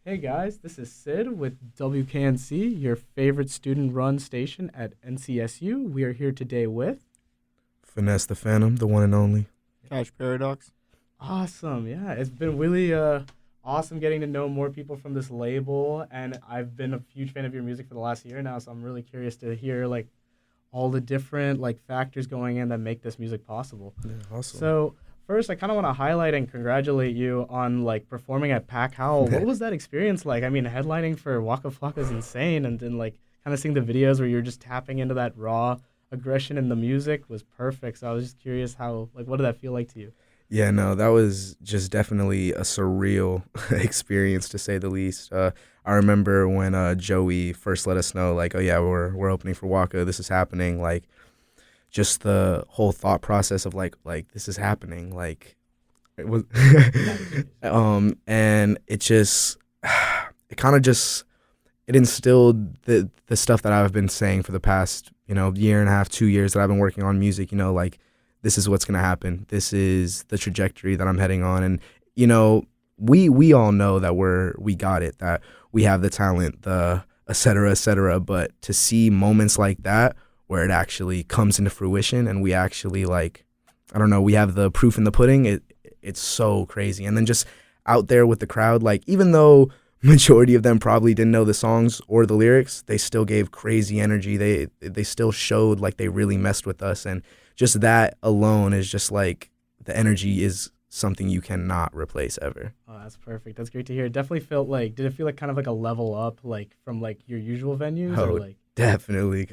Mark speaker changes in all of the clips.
Speaker 1: Hey guys, this is Sid with WKNC, your favorite student run station at NCSU. We are here today with.
Speaker 2: Finesse the Phantom, the one and only.
Speaker 3: Cash Paradox.
Speaker 1: Awesome. Yeah, it's been really awesome getting to know more people from this label, and I've been a huge fan of your music for the last year now, so I'm really curious to hear like all the different like factors going in that make this music possible.
Speaker 2: Yeah, awesome.
Speaker 1: So, first, I kind of want to highlight and congratulate you on like performing at Pack Howell. What was that experience like? I mean, headlining for Waka Flocka is insane, and then like kind of seeing the videos where you're just tapping into that raw aggression in the music was perfect. So I was just curious how like what did that feel like to you?
Speaker 2: Yeah, no, that was just definitely a surreal experience to say the least. I remember when Joey first let us know, like, oh yeah, we're opening for Waka, this is happening. Like, just the whole thought process of like this is happening. Like, it was, and it just, it kind of just, it instilled the stuff that I've been saying for the past year and a half, 2 years that I've been working on music. Like, this is what's going to happen. This is the trajectory that I'm heading on. And, we all know that we got it, that we have the talent, the et cetera, et cetera. But to see moments like that where it actually comes into fruition and we actually I don't know, we have the proof in the pudding, it's so crazy. And then just out there with the crowd, like even though majority of them probably didn't know the songs or the lyrics, they still gave crazy energy. They still showed like they really messed with us. And just that alone is just like the energy is something you cannot replace ever.
Speaker 1: Oh, that's perfect. That's great to hear. It definitely felt like did it feel like kind of like a level up like from like your usual venues or like
Speaker 2: definitely.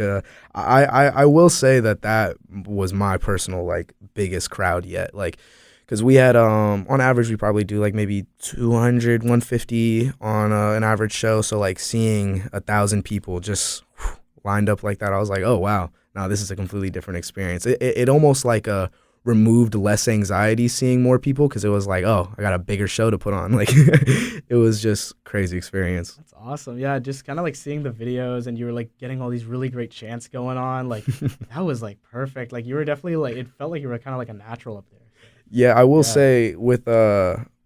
Speaker 2: I will say that was my personal like biggest crowd yet. Like, because we had on average we probably do like maybe 200, 150 on an average show. So like seeing 1,000 people just lined up like that, I was like, oh wow, now this is a completely different experience. It almost like removed less anxiety seeing more people, because it was like, oh, I got a bigger show to put on. Like, it was just crazy experience.
Speaker 1: That's awesome. Yeah, just kind of like seeing the videos and you were like getting all these really great chants going on. Like that was like perfect. Like you were definitely like it felt like you were kind of like a natural up there.
Speaker 2: Yeah, I will say with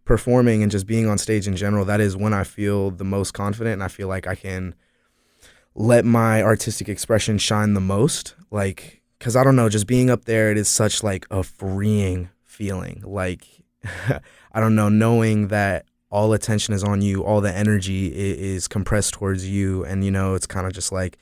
Speaker 2: performing and just being on stage in general, that is when I feel the most confident and I feel like I can let my artistic expression shine the most. Like, because I don't know, just being up there, it is such like a freeing feeling. Like, I don't know, knowing that all attention is on you, all the energy is compressed towards you. And, it's kind of just like,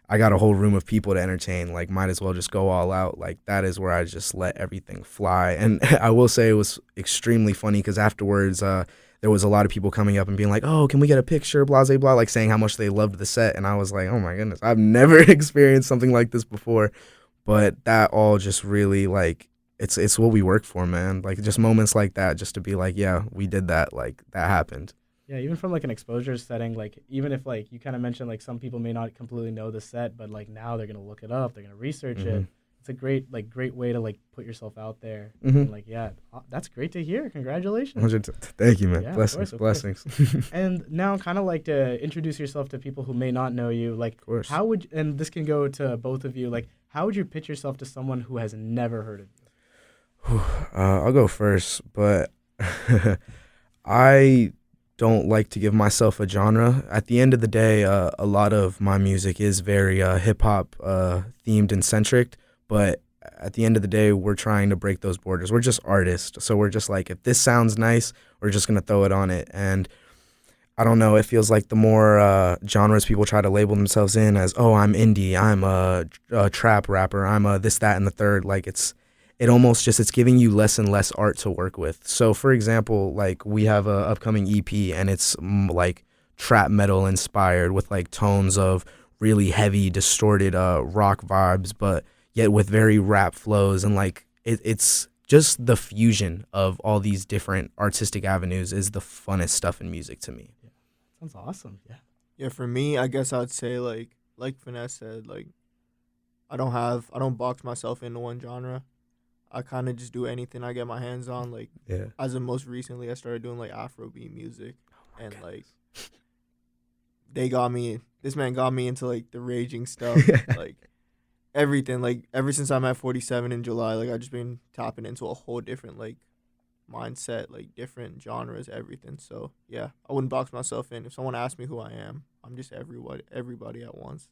Speaker 2: I got a whole room of people to entertain. Like, might as well just go all out. Like, that is where I just let everything fly. And I will say it was extremely funny because afterwards, there was a lot of people coming up and being like, oh, can we get a picture, blah, blah, blah, like saying how much they loved the set. And I was like, oh my goodness, I've never experienced something like this before. But that all just really like, it's what we work for, man. Like just moments like that, just to be like, yeah, we did that. Like that happened.
Speaker 1: Yeah, even from like an exposure setting, like even if like you kind of mentioned like some people may not completely know the set, but like now they're gonna look it up, they're gonna research it. It's a great way to like put yourself out there. And like that's great to hear. Congratulations.
Speaker 2: Thank you, man.
Speaker 1: Yeah,
Speaker 2: blessings.
Speaker 1: And now kind of like to introduce yourself to people who may not know you. Like how would and this can go to both of you. Like how would you pitch yourself to someone who has never heard of you?
Speaker 2: I'll go first, but I don't like to give myself a genre. At the end of the day, a lot of my music is very hip hop themed and centric, but at the end of the day, we're trying to break those borders. We're just artists, so we're just like, if this sounds nice, we're just gonna throw it on it. And I don't know, it feels like the more genres people try to label themselves in as, oh, I'm indie, I'm a trap rapper, I'm a this, that, and the third, like it's giving you less and less art to work with. So for example, like we have a upcoming EP and it's like trap metal inspired with like tones of really heavy, distorted rock vibes, but yet with very rap flows. And like it's just the fusion of all these different artistic avenues is the funnest stuff in music to me.
Speaker 1: Sounds awesome. Yeah.
Speaker 3: Yeah, for me, I guess I'd say like Finesse said, like I don't box myself into one genre. I kind of just do anything I get my hands on. Like as of most recently, I started doing like Afrobeat music, and like this man got me into like the raging stuff, like everything. Like ever since I'm at 47 in July, like I've just been tapping into a whole different like mindset, like different genres, everything. So yeah, I wouldn't box myself in. If someone asks me who I am, I'm just everybody at once.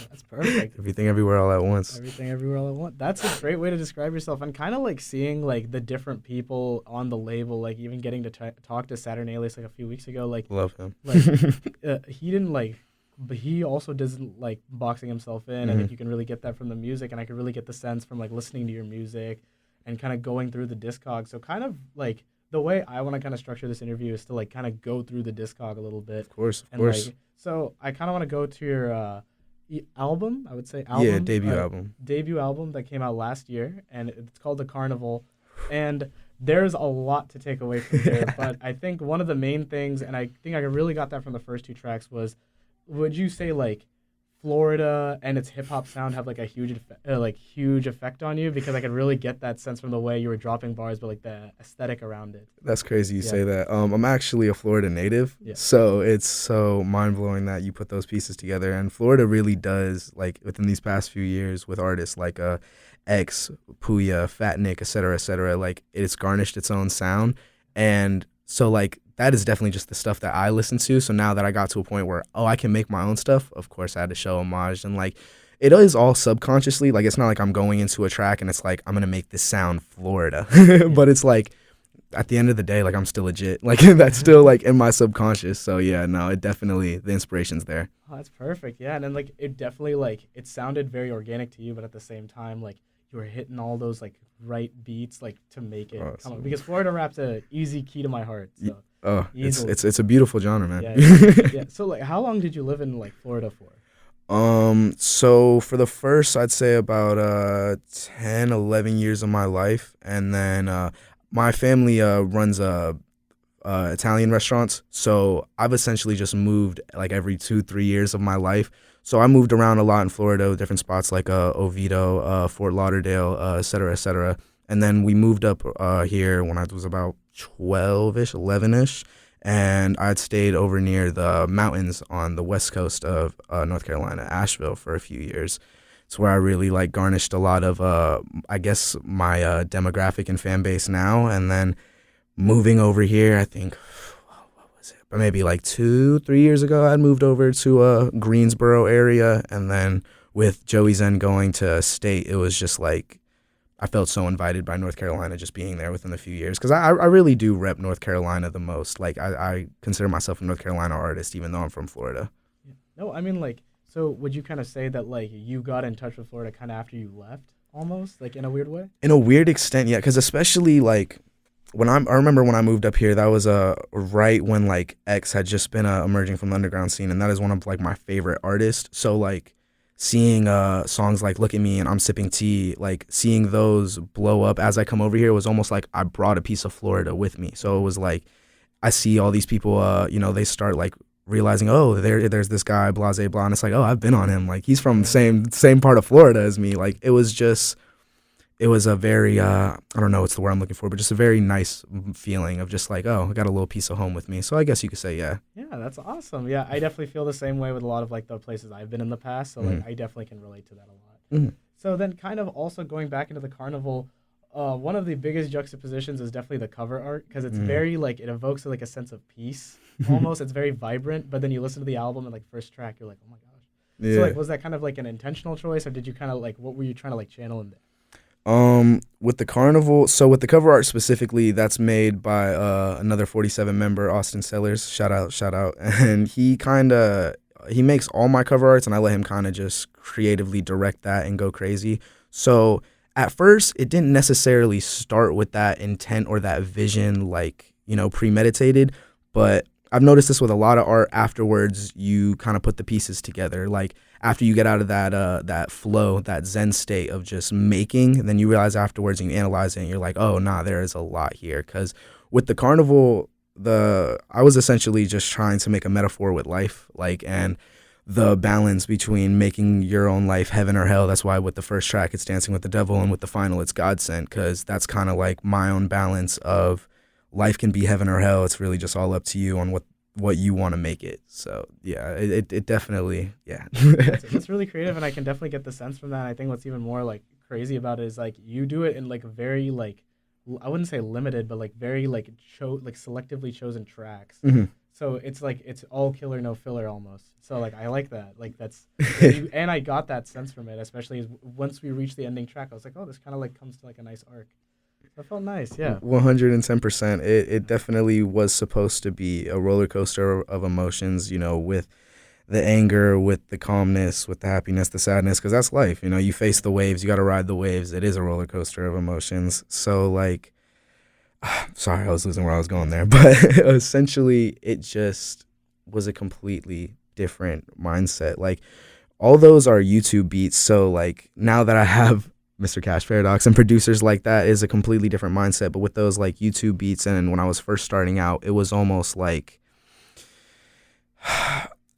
Speaker 1: That's perfect.
Speaker 2: Everything everywhere all at once.
Speaker 1: Everything everywhere all at once. That's a great way to describe yourself, and kind of like seeing like the different people on the label, like even getting to talk to Saturn Alias like a few weeks ago. Like
Speaker 2: Love him.
Speaker 1: Like he didn't like, but he also doesn't like boxing himself in. I think you can really get that from the music, and I could really get the sense from like listening to your music and kind of going through the discog. So kind of like the way I want to kind of structure this interview is to like kind of go through the discog a little bit.
Speaker 2: Of course.
Speaker 1: Like, so I kind of want to go to your album, I would say album.
Speaker 2: Yeah, debut album.
Speaker 1: Debut album that came out last year, and it's called The Carnival. And there's a lot to take away from there, but I think one of the main things, and I think I really got that from the first two tracks, was, would you say like Florida and its hip hop sound have like a huge effect on you? Because I could really get that sense from the way you were dropping bars, but like the aesthetic around it.
Speaker 2: That's crazy you say that. I'm actually a Florida native, so it's so mind blowing that you put those pieces together. And Florida really does, like within these past few years with artists like X, Puya, Fat Nick, et cetera, like it's garnished its own sound. And so like that is definitely just the stuff that I listen to. So now that I got to a point where, I can make my own stuff, of course I had to show homage. And like it is all subconsciously. Like it's not like I'm going into a track and it's like I'm going to make this sound Florida. But it's like at the end of the day, like I'm still legit. Like that's still like in my subconscious. So yeah, no, it definitely, the inspiration's there.
Speaker 1: Oh, that's perfect. Yeah. And then like it definitely like it sounded very organic to you, but at the same time, like you were hitting all those like right beats like to make it come up. Because Florida rap's a easy key to my heart. So.
Speaker 2: It's a beautiful genre, man.
Speaker 1: Yeah. So like how long did you live in like Florida for?
Speaker 2: So for the first, I'd say about 10, 11 years of my life. And then my family runs Italian restaurants. So I've essentially just moved like every 2-3 years of my life. So I moved around a lot in Florida, different spots like Oviedo, Fort Lauderdale, et cetera. And then we moved up here when I was about 12-ish, 11-ish. And I'd stayed over near the mountains on the west coast of North Carolina, Asheville, for a few years. It's where I really like garnished a lot of, I guess, my demographic and fan base now. And then moving over here, I think, what was it? But maybe like 2-3 years ago, I'd moved over to Greensboro area. And then with Joey Zen going to state, it was just like, I felt so invited by North Carolina just being there within a few years. Because I really do rep North Carolina the most. Like, I consider myself a North Carolina artist, even though I'm from Florida.
Speaker 1: Yeah. No, I mean, like, so would you kind of say that, like, you got in touch with Florida kind of after you left, almost? Like, in a weird way?
Speaker 2: In a weird extent, yeah. Because especially, like, I remember when I moved up here, that was right when, like, X had just been emerging from the underground scene. And that is one of, like, my favorite artists. So, like, seeing songs like Look at Me and I'm Sipping Tea, like seeing those blow up as I come over here was almost like I brought a piece of Florida with me. So it was like I see all these people, they start like realizing, there's this guy, blase blah, and it's like, I've been on him. Like he's from the same part of Florida as me. Like it was a very, I don't know what's the word I'm looking for, but just a very nice feeling of just like, I got a little piece of home with me. So I guess you could say, yeah.
Speaker 1: Yeah, that's awesome. Yeah, I definitely feel the same way with a lot of like the places I've been in the past. So like I definitely can relate to that a lot. So then kind of also going back into the carnival, one of the biggest juxtapositions is definitely the cover art because it's very like, it evokes like a sense of peace almost. It's very vibrant, but then you listen to the album and like first track, you're like, oh my gosh. Yeah. So like, was that kind of like an intentional choice or did you kind of like, what were you trying to like channel in there?
Speaker 2: With the carnival, so with the cover art specifically, that's made by another 47 member, Austin Sellers. Shout out. And he makes all my cover arts, and I let him kind of just creatively direct that and go crazy. So at first, it didn't necessarily start with that intent or that vision, like premeditated. But I've noticed this with a lot of art. Afterwards, you kind of put the pieces together, like. After you get out of that flow, that Zen state of just making, and then you realize afterwards and you analyze it and you're like, there is a lot here. Because with the carnival, I was essentially just trying to make a metaphor with life, like, and the balance between making your own life heaven or hell. That's why with the first track, it's Dancing with the Devil, and with the final, it's God Sent, because that's kind of like my own balance of life can be heaven or hell. It's really just all up to you on what you want to make it. So yeah, it definitely, yeah.
Speaker 1: That's really creative, and I can definitely get the sense from that. And I think what's even more like crazy about it is like you do it in like a very like I wouldn't say limited, but like very like like selectively chosen tracks.
Speaker 2: Hmm.
Speaker 1: So it's like it's all killer, no filler almost. So like I like that. Like that's and I got that sense from it, especially once we reached the ending track. I was like, oh, this kind of like comes to like a nice arc. So it felt nice, yeah.
Speaker 2: 110%. It definitely was supposed to be a roller coaster of emotions, with the anger, with the calmness, with the happiness, the sadness, because that's life. You face the waves, you got to ride the waves. It is a roller coaster of emotions. So, like, sorry, I was losing where I was going there, but essentially, it just was a completely different mindset. Like, all those are YouTube beats. So, like, now that I have Mr. Cash Paradox and producers like that, is a completely different mindset. But with those, like, YouTube beats, and when I was first starting out, it was almost like,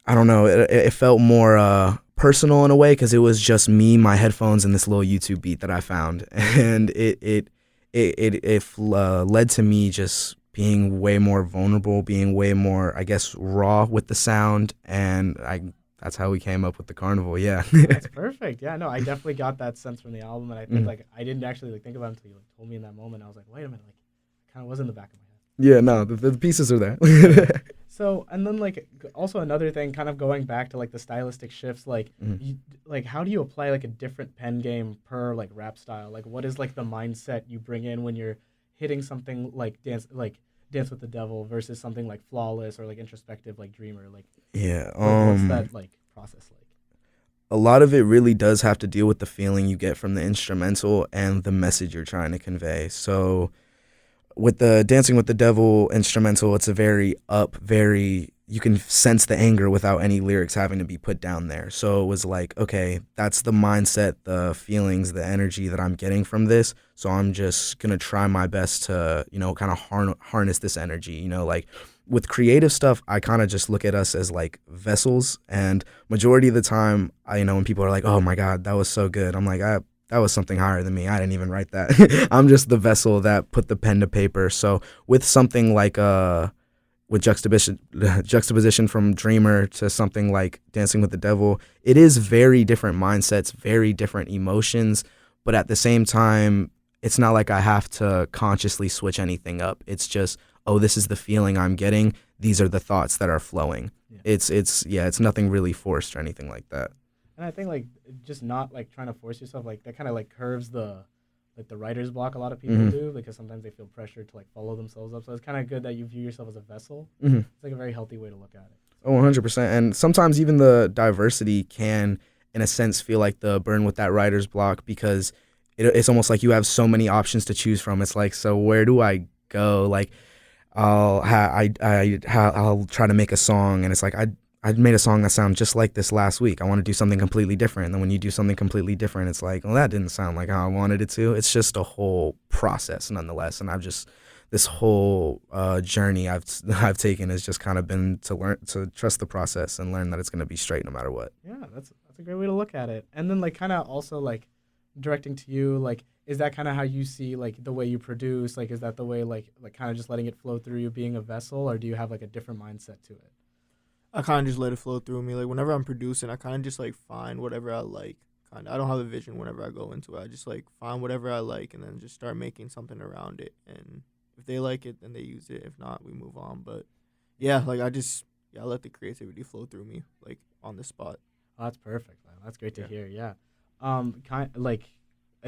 Speaker 2: I don't know, it felt more personal in a way, because it was just me, my headphones, and this little YouTube beat that I found. And it led to me just being way more vulnerable, being way more, I guess, raw with the sound. And that's how we came up with the Carnival, yeah.
Speaker 1: That's perfect. Yeah, no, I definitely got that sense from the album. And I think, like, I didn't actually like think about it until you like told me in that moment. I was like, wait a minute, like, it kind of was in the back of my head.
Speaker 2: Yeah, no, the pieces are there.
Speaker 1: So, and then like also another thing, kind of going back to like the stylistic shifts, like like how do you apply like a different pen game per like rap style? Like what is like the mindset you bring in when you're hitting something like Dance with the Devil versus something like Flawless or like introspective like Dreamer? Like
Speaker 2: yeah,
Speaker 1: what's that like process like?
Speaker 2: A lot of it really does have to deal with the feeling you get from the instrumental and the message you're trying to convey. So with the Dancing with the Devil instrumental, it's a very you can sense the anger without any lyrics having to be put down there. So it was like, okay, that's the mindset, the feelings, the energy that I'm getting from this. So I'm just going to try my best to, kind of harness this energy. Like with creative stuff, I kind of just look at us as like vessels. And majority of the time, when people are like, oh my God, that was so good, I'm like, that was something higher than me. I didn't even write that. I'm just the vessel that put the pen to paper. So with something like with juxtaposition from Dreamer to something like Dancing with the Devil, it is very different mindsets, very different emotions. But at the same time, it's not like I have to consciously switch anything up. It's just, oh, this is the feeling I'm getting. These are the thoughts that are flowing. Yeah. It's nothing really forced or anything like that.
Speaker 1: And I think like just not like trying to force yourself, like that kind of like curves the writer's block a lot of people do, because sometimes they feel pressured to like follow themselves up. So it's kind of good that you view yourself as a vessel. It's like a very healthy way to look at it.
Speaker 2: Oh, 100%. And sometimes even the diversity can, in a sense, feel like the burn with that writer's block, because it's almost like you have so many options to choose from. It's like, so where do I go? Like I'll try to make a song, and it's like, I made a song that sounded just like this last week. I want to do something completely different. And then when you do something completely different, it's like, well, that didn't sound like how I wanted it to. It's just a whole process nonetheless. And this whole journey I've taken has just kind of been to learn to trust the process and learn that it's going to be straight no matter what.
Speaker 1: Yeah, that's a great way to look at it. And then like kind of also like directing to you, like, is that kind of how you see like the way you produce? Like, is that the way like kind of just letting it flow through you, being a vessel, or do you have like a different mindset to it?
Speaker 3: I kind of just let it flow through me. Like, whenever I'm producing, I kind of just, like, find whatever I like. I don't have a vision whenever I go into it. I just, like, find whatever I like and then just start making something around it. And if they like it, then they use it. If not, we move on. But, yeah, like, I let the creativity flow through me, like, on the spot.
Speaker 1: Oh, that's perfect, man. That's great to hear, yeah. I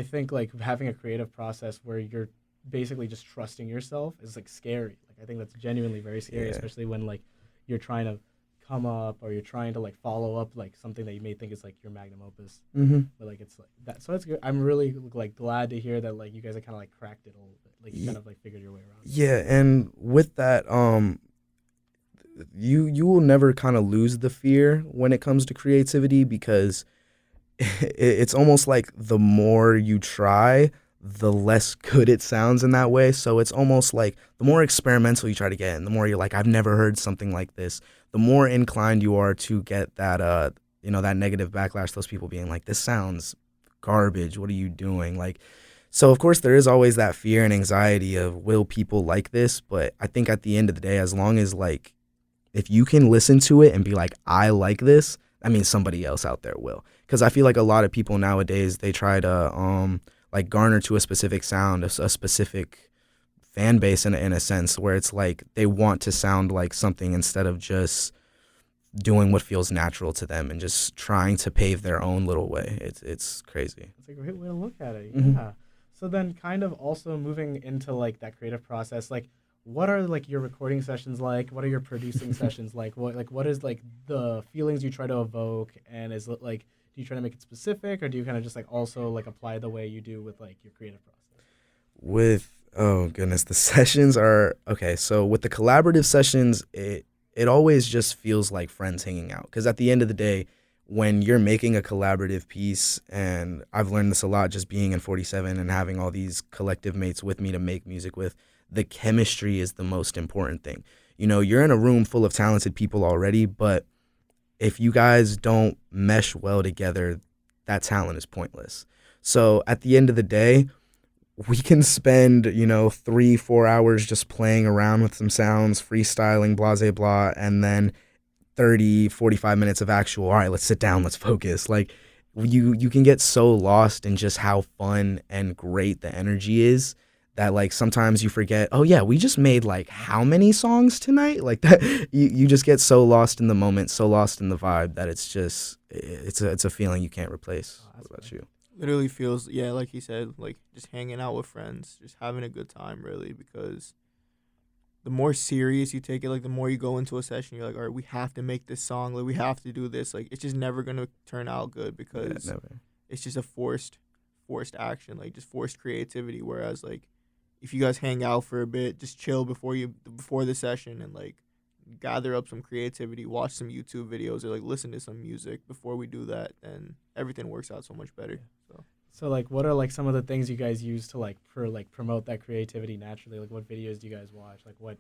Speaker 1: think, like, having a creative process where you're basically just trusting yourself is, like, scary. Like, I think that's genuinely very scary, especially when, like, you're trying to come up or you're trying to like follow up like something that you may think is like your magnum opus, but like it's like that. So it's good. I'm really like glad to hear that like you guys have kind of like cracked it a little bit, like you kind of like figured your way around.
Speaker 2: Yeah, and with that, you will never kind of lose the fear when it comes to creativity, because it's almost like the more you try, the less good it sounds in that way. So it's almost like the more experimental you try to get, and the more you're like, I've never heard something like this, the more inclined you are to get that, that negative backlash, those people being like, this sounds garbage, what are you doing? Like, so of course there is always that fear and anxiety of, will people like this? But I think at the end of the day, as long as like, if you can listen to it and be like, I like this, I mean, somebody else out there will. Because I feel like a lot of people nowadays, they try to, like garner to a specific sound, a specific fan base in a sense, where it's like they want to sound like something instead of just doing what feels natural to them and just trying to pave their own little way. It's crazy.
Speaker 1: It's a great way to look at it.
Speaker 2: Mm-hmm.
Speaker 1: Yeah. So then kind of also moving into like that creative process, like what are like your recording sessions like? What are your producing sessions like? What is like the feelings you try to evoke, and is it like, do you try to make it specific, or do you kind of just like also like apply the way you do with like your creative process?
Speaker 2: Oh goodness, the sessions are okay. So with the collaborative sessions, it always just feels like friends hanging out. Because at the end of the day, when you're making a collaborative piece, and I've learned this a lot just being in 47 and having all these collective mates with me to make music with, the chemistry is the most important thing. You know, you're in a room full of talented people already, but if you guys don't mesh well together, that talent is pointless. So at the end of the day, we can spend, 3-4 hours just playing around with some sounds, freestyling, blah, blah, blah, and then 30-45 minutes of actual, all right, let's sit down, let's focus. Like, you can get so lost in just how fun and great the energy is that, like, sometimes you forget, oh, yeah, we just made, like, how many songs tonight? Like, that, you just get so lost in the moment, so lost in the vibe that it's just, it's a feeling you can't replace. What about you?
Speaker 3: Literally feels, yeah, like he said, like just hanging out with friends, just having a good time, really, because the more serious you take it, like the more you go into a session, you're like, all right, we have to make this song, like we have to do this, like it's just never gonna turn out good because it's just a forced action, like just forced creativity. Whereas like if you guys hang out for a bit, just chill before the session and like gather up some creativity, watch some YouTube videos, or like listen to some music before we do that, then everything works out so much better.
Speaker 1: So like, what are like some of the things you guys use to like promote that creativity naturally? Like, what videos do you guys watch? Like, what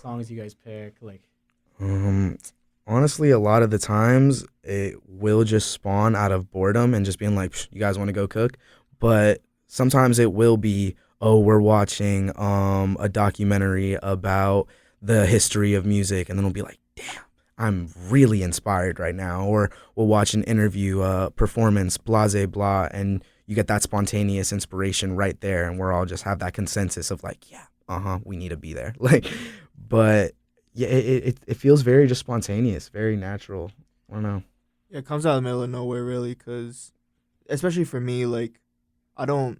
Speaker 1: songs do you guys pick? Like,
Speaker 2: honestly, a lot of the times it will just spawn out of boredom and just being like, you guys want to go cook? But sometimes it will be, oh, we're watching a documentary about the history of music, and then we'll be like, damn, I'm really inspired right now. Or we'll watch an interview, performance, blah, blah, blah, and you get that spontaneous inspiration right there, and we're all just have that consensus of like, yeah, we need to be there. Like, but yeah, it feels very just spontaneous, very natural. I don't know.
Speaker 3: Yeah, it comes out of the middle of nowhere, really, because especially for me, like, I don't,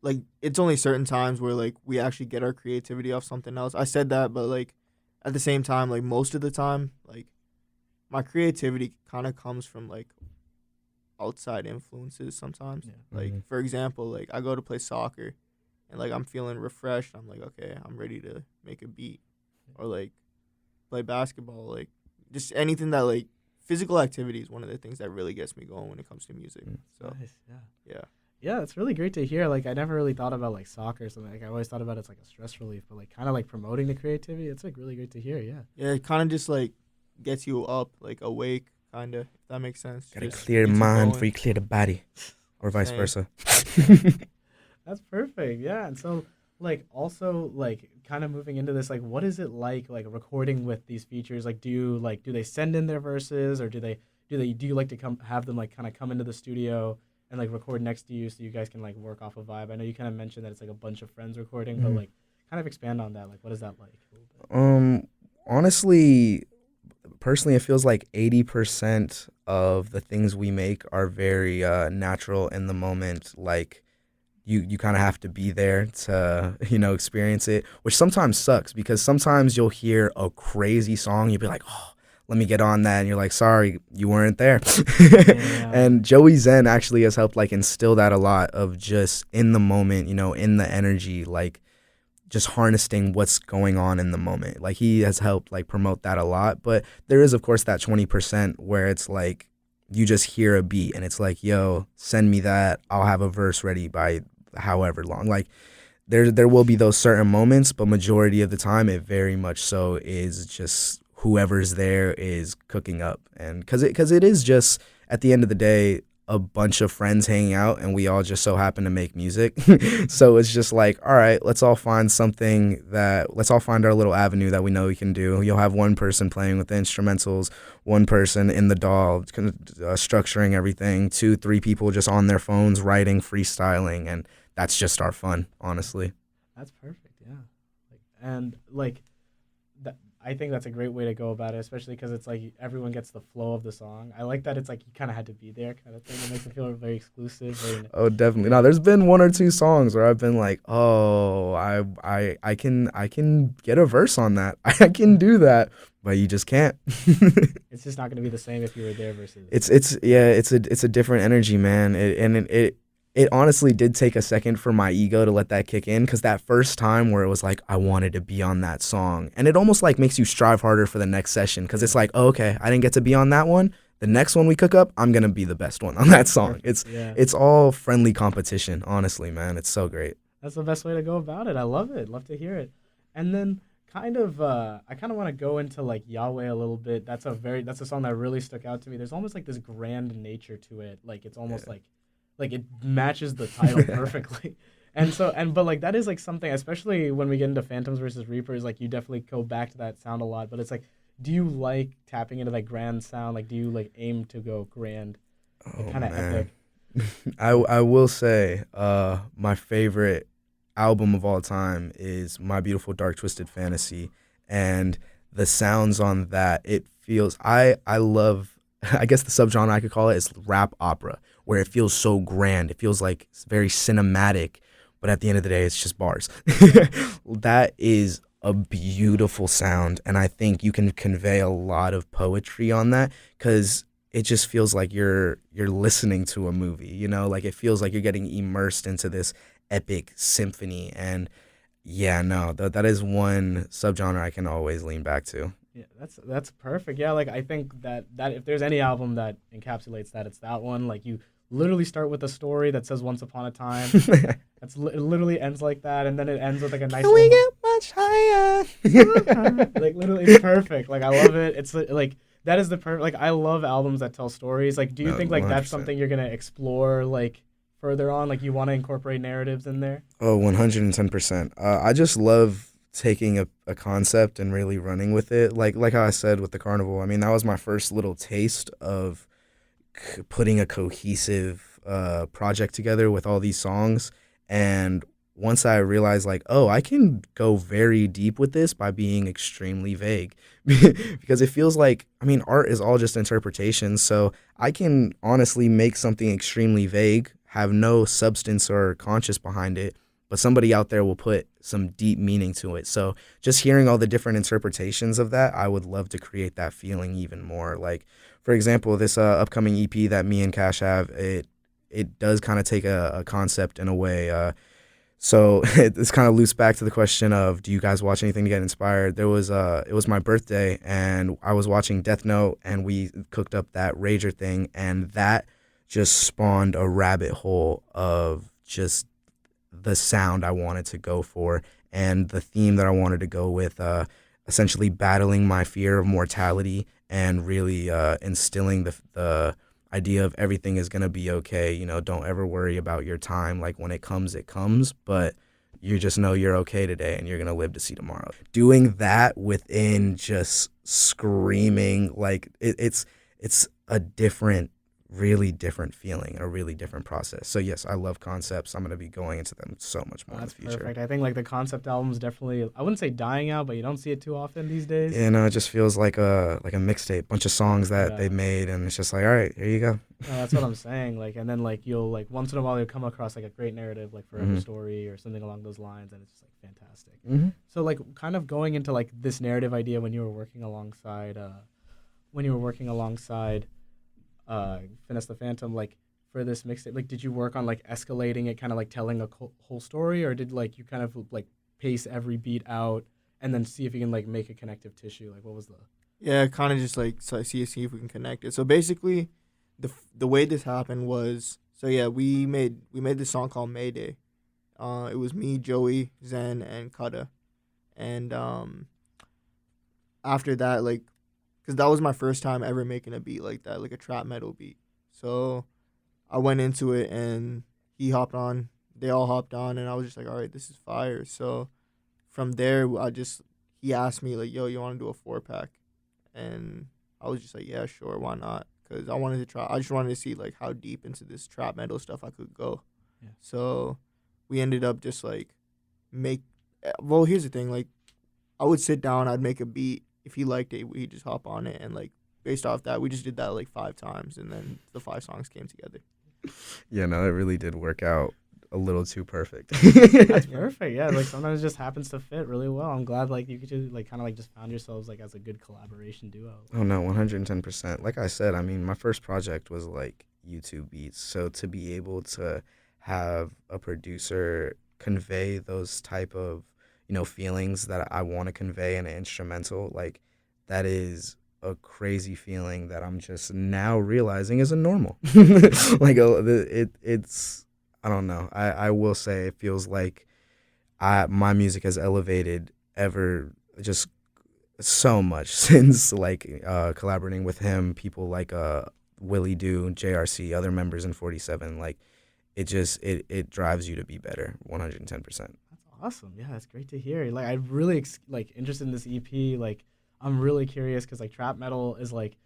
Speaker 3: like, it's only certain times where, like, we actually get our creativity off something else. I said that, but, like, at the same time, like, most of the time, like, my creativity kind of comes from, like, outside influences sometimes. Yeah. Like, for example, like, I go to play soccer, and, like, I'm feeling refreshed. I'm like, okay, I'm ready to make a beat. Or, like, play basketball. Like, just anything that, like, physical activity is one of the things that really gets me going when it comes to music. So,
Speaker 1: nice.
Speaker 3: Yeah.
Speaker 1: Yeah, it's really great to hear. Like, I never really thought about, like, soccer or something. Like, I always thought about it as, like, a stress relief. But, like, kind of, like, promoting the creativity, it's, like, really great to hear, yeah.
Speaker 3: Yeah, it kind of just, like, gets you up, like, awake, kind of, if that makes sense.
Speaker 2: Gotta clear the mind before you clear the body. Or vice versa.
Speaker 1: That's perfect, yeah. And so, like, also, like, kind of moving into this, like, what is it like recording with these features? Like, do they send in their verses, or do you like to have them, like, kind of come into the studio and, like, record next to you so you guys can, like, work off a vibe? I know you kind of mentioned that it's, like, a bunch of friends recording, but, like, kind of expand on that. Like, what is that like?
Speaker 2: Honestly, personally, it feels like 80% of the things we make are very natural in the moment. Like, you kind of have to be there to, experience it, which sometimes sucks because sometimes you'll hear a crazy song, you'll be like, oh, let me get on that. And you're like, sorry, you weren't there. Yeah. And Joey Zen actually has helped like instill that a lot of just in the moment, in the energy, like just harnessing what's going on in the moment. Like he has helped like promote that a lot. But there is, of course, that 20% where it's like you just hear a beat and it's like, yo, send me that. I'll have a verse ready by however long. Like there will be those certain moments, but majority of the time it very much so is just whoever's there is cooking up. And because it is just at the end of the day a bunch of friends hanging out and we all just so happen to make music. So it's just like, all right, let's all find our little avenue that we know we can do. You'll have one person playing with the instrumentals, one person in the DAW structuring everything, 2-3 people just on their phones writing, freestyling, and that's just our fun, honestly.
Speaker 1: That's perfect. Yeah. And like that, I think that's a great way to go about it, especially because it's like everyone gets the flow of the song. I like that it's like you kind of had to be there, kind of thing. It makes it feel very exclusive.
Speaker 2: Oh, definitely. No, there's been 1 or 2 songs where I've been like, oh, I can get a verse on that. I can do that, but you just can't.
Speaker 1: It's just not going to be the same if you were there versus.
Speaker 2: It's a different energy, man. It honestly did take a second for my ego to let that kick in, because that first time where it was like I wanted to be on that song, and it almost like makes you strive harder for the next session, because it's like, oh, okay, I didn't get to be on that one. The next one we cook up, I'm gonna be the best one on that song. It's all friendly competition, honestly, man. It's so great.
Speaker 1: That's the best way to go about it. I love it. Love to hear it. And then I kind of want to go into like Yahweh a little bit. That's a song that really stuck out to me. There's almost like this grand nature to it. Like it's almost like it matches the title perfectly. But like that is like something, especially when we get into Phantoms versus Reapers, like you definitely go back to that sound a lot. But it's like, do you like tapping into that grand sound? Like, do you like aim to go grand, like kind of epic?
Speaker 2: I will say, my favorite album of all time is My Beautiful Dark Twisted Fantasy, and the sounds on that, it feels, I love, I guess the subgenre I could call it is rap opera, where it feels so grand. It feels like it's very cinematic, but at the end of the day, it's just bars. That is a beautiful sound, and I think you can convey a lot of poetry on that, because it just feels like you're listening to a movie, you know? Like it feels like you're getting immersed into this epic symphony, and yeah, no, that is one subgenre I can always lean back to.
Speaker 1: Yeah, that's perfect. Yeah, like I think that if there's any album that encapsulates that, it's that one. Like you literally start with a story that says "Once Upon a Time." It literally ends like that, and then it ends with like a nice.
Speaker 2: Can we get much higher?
Speaker 1: Like literally, it's perfect. Like I love it. It's like that is the perfect. Like I love albums that tell stories. Like, do you think like 100%. That's something you're gonna explore like further on? Like you want to incorporate narratives in there?
Speaker 2: Oh, 110%. I just love taking a concept and really running with it. Like how I said with the carnival. I mean, that was my first little taste of putting a cohesive project together with all these songs. And once I realized, like, oh, I can go very deep with this by being extremely vague. Because it feels like, I mean, art is all just interpretation. So I can honestly make something extremely vague, have no substance or conscious behind it, but somebody out there will put some deep meaning to it. So just hearing all the different interpretations of that, I would love to create that feeling even more. Like, for example, this upcoming EP that me and Cash have, it does kind of take a concept in a way. So this kind of loops back to the question of, do you guys watch anything to get inspired? It was my birthday, and I was watching Death Note, and we cooked up that Rager thing, and that just spawned a rabbit hole of just the sound I wanted to go for and the theme that I wanted to go with, essentially battling my fear of mortality and really instilling the idea of everything is going to be okay. You know, don't ever worry about your time. Like when it comes, but you just know you're okay today and you're going to live to see tomorrow. Doing that within just screaming, like it's a really different feeling, a really different process. So yes, I love concepts. I'm going to be going into them so much more in the future.
Speaker 1: Perfect. I think like the concept albums definitely, I wouldn't say dying out, but you don't see it too often these days.
Speaker 2: Yeah, no, it just feels like a mixtape, bunch of songs that they made, and it's just like, all right, here you go.
Speaker 1: No, that's what I'm saying. Like, and then like you'll like once in a while you'll come across like a great narrative, like Forever Story or something along those lines, and it's just like fantastic.
Speaker 2: Mm-hmm.
Speaker 1: So like kind of going into like this narrative idea when you were working alongside Finesse the Phantom, like for this mixtape, like did you work on like escalating it, kind of like telling a whole story, or did like you kind of like pace every beat out and then see if you can like make a connective tissue? Like what was the?
Speaker 3: Yeah, kind of just like see if we can connect it. So basically, the way this happened was, so yeah, we made this song called Mayday. It was me, Joey, Zen, and Kutta, and after that, like, because that was my first time ever making a beat like that, like a trap metal beat. So I went into it, and he hopped on, they all hopped on, and I was just like, all right, this is fire. So from there, he asked me, like, yo, you want to do a 4-pack? And I was just like, yeah, sure, why not? Because I just wanted to see, like, how deep into this trap metal stuff I could go.
Speaker 1: Yeah.
Speaker 3: So we ended up just like well, here's the thing, like I would sit down, I'd make a beat. If he liked it, we'd just hop on it, and like based off that, we just did that like 5 times, and then the 5 songs came together.
Speaker 2: Yeah, no, it really did work out a little too perfect.
Speaker 1: That's perfect. Yeah, like sometimes it just happens to fit really well. I'm glad like you could just like kind of like just found yourselves like as a good collaboration duo.
Speaker 2: Oh no, 110%. Like I said, I mean, my first project was like YouTube beats, so to be able to have a producer convey those type of, you know, feelings that I want to convey in an instrumental, like that is a crazy feeling that I'm just now realizing isn't normal. Like it's I don't know. I will say it feels like my music has elevated ever just so much since like collaborating with him, people like Willie Do, JRC, other members in 47. Like it just it drives you to be better 110%.
Speaker 1: That's awesome. Yeah, that's great to hear. Like I'm really like interested in this EP. Like I'm really curious because like trap metal is like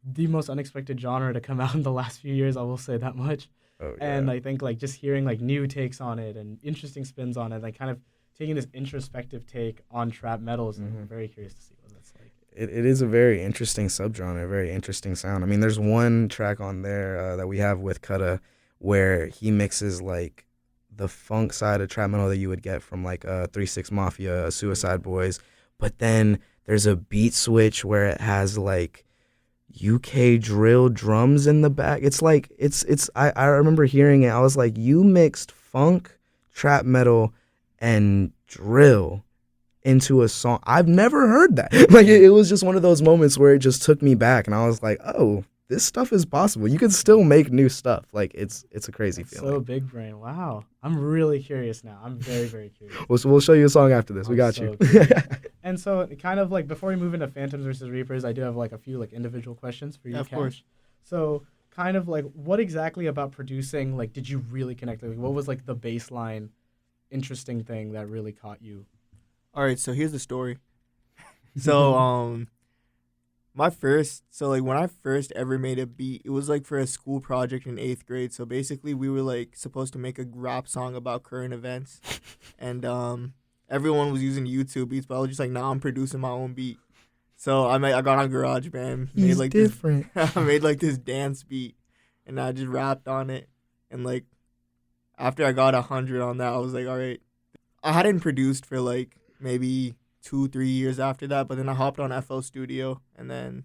Speaker 1: the most unexpected genre to come out in the last few years. I will say that much.
Speaker 2: Oh, yeah.
Speaker 1: And I think like just hearing like new takes on it and interesting spins on it, like kind of taking this introspective take on trap metal is I'm very curious to see what that's like.
Speaker 2: It is a very interesting subgenre, a very interesting sound. I mean, there's one track on there that we have with Kutta where he mixes like the funk side of trap metal that you would get from like 3-6 Mafia, Suicide Boys, but then there's a beat switch where it has like UK drill drums in the back. It's like I remember hearing it. I was like, you mixed funk, trap metal, and drill into a song. I've never heard that. Like it was just one of those moments where it just took me back, and I was like, oh, this stuff is possible. You can still make new stuff. Like it's a crazy feeling.
Speaker 1: So big brain. Wow. I'm really curious now. I'm very, very curious.
Speaker 2: We'll show you a song after this. We got you.
Speaker 1: And so kind of like before we move into Phantoms versus Reapers, I do have like a few like individual questions for you,
Speaker 3: Of
Speaker 1: Cash.
Speaker 3: course.
Speaker 1: So kind of like what exactly about producing, like did you really connect? Like what was like the baseline interesting thing that really caught you?
Speaker 3: All right, so here's the story. So when I first ever made a beat, it was like for a school project in 8th grade. So basically we were like supposed to make a rap song about current events. And everyone was using YouTube beats, but I was just like, nah, I'm producing my own beat. So I got on GarageBand,
Speaker 2: He's like different.
Speaker 3: I made like this dance beat, and I just rapped on it. And like after I got 100 on that, I was like, all right. I hadn't produced for like maybe 2-3 years after that, but then I hopped on FL Studio, and then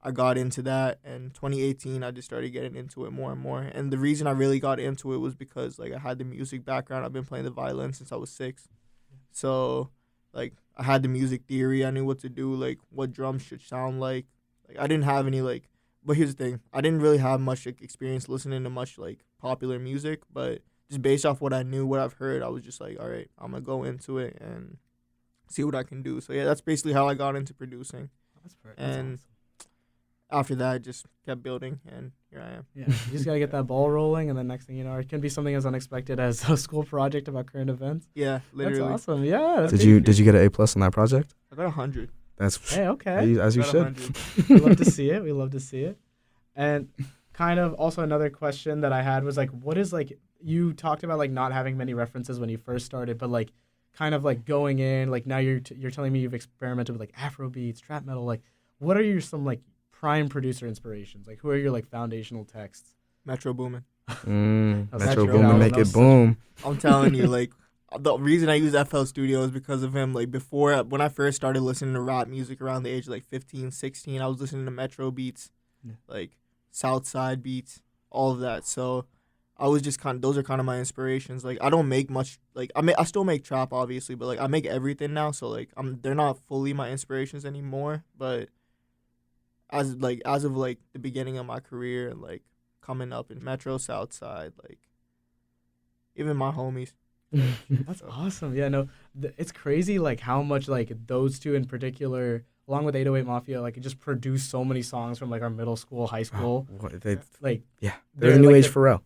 Speaker 3: I got into that. And 2018, I just started getting into it more and more. And the reason I really got into it was because like I had the music background. I've been playing the violin since I was 6. So, like, I had the music theory. I knew what to do, like, what drums should sound like. Like, I didn't have any, like, but here's the thing. I didn't really have much like, experience listening to much, like, popular music. But just based off what I knew, what I've heard, I was just like, all right, I'm going to go into it and see what I can do. So, yeah, that's basically how I got into producing.
Speaker 1: That's perfect.
Speaker 3: And
Speaker 1: That's awesome.
Speaker 3: After that, I just kept building, and here I am.
Speaker 1: Yeah, you just got to get that ball rolling, and then next thing you know, it can be something as unexpected as a school project about current events.
Speaker 3: Yeah, literally.
Speaker 1: That's awesome. Yeah. That's
Speaker 2: Did you get an A+ on that project?
Speaker 3: I got 100.
Speaker 2: That's
Speaker 1: Hey, okay.
Speaker 2: as you
Speaker 3: Got
Speaker 2: should.
Speaker 3: 100.
Speaker 1: We love to see it. We love to see it. And kind of also another question that I had was like, what is like, you talked about like not having many references when you first started, but like kind of like going in, like now you're telling me you've experimented with like Afro beats, trap metal. Like what are some like prime producer inspirations? Like who are your like foundational texts?
Speaker 3: Metro Boomin.
Speaker 2: Metro Boomin, make it boom.
Speaker 3: I'm telling you, like, the reason I use FL Studio is because of him. Like, before, when I first started listening to rap music around the age of, like, 15, 16, I was listening to Metro beats, like, Southside beats, all of that. So, I was just those are kind of my inspirations. Like, I don't make much, like, I still make trap, obviously, but, like, I make everything now. So, like, they're not fully my inspirations anymore. But as of, like, the beginning of my career and, like, coming up in Metro, Southside, like, even my homies.
Speaker 1: That's awesome. Yeah, no, it's crazy like how much like those two in particular, along with 808 Mafia, like it just produced so many songs from like our middle school, high school.
Speaker 2: They're
Speaker 1: They're
Speaker 2: new
Speaker 1: like
Speaker 2: age Pharrell.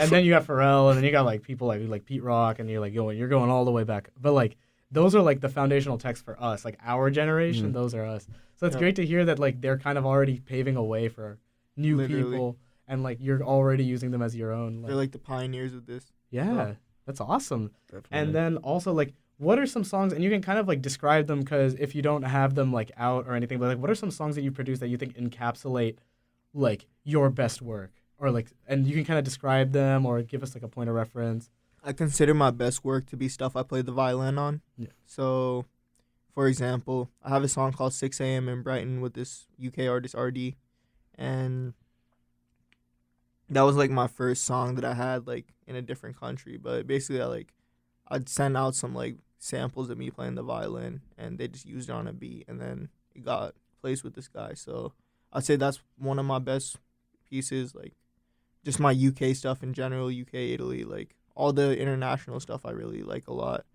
Speaker 1: and then you got Pharrell, and then you got like people like Pete Rock, and you're going all the way back. But like those are like the foundational texts for us, like our generation. Those are us. So it's great to hear that like they're kind of already paving a way for new people, and like you're already using them as your own. Like,
Speaker 3: they're like the pioneers of this.
Speaker 1: Yeah. That's awesome.
Speaker 2: Definitely.
Speaker 1: And then also, like, what are some songs, and you can kind of like describe them because if you don't have them like out or anything, but like, what are some songs that you produce that you think encapsulate like your best work, or like, and you can kind of describe them or give us like a point of reference.
Speaker 3: I consider my best work to be stuff I played the violin on.
Speaker 1: Yeah.
Speaker 3: So, for example, I have a song called 6 a.m. in Brighton with this UK artist RD, and that was like my first song that I had like in a different country. But basically, I'd send out some like samples of me playing the violin, and they just used it on a beat, and then it got placed with this guy. So I'd say that's one of my best pieces. Like just my UK stuff in general, UK, Italy, like all the international stuff I really like a lot.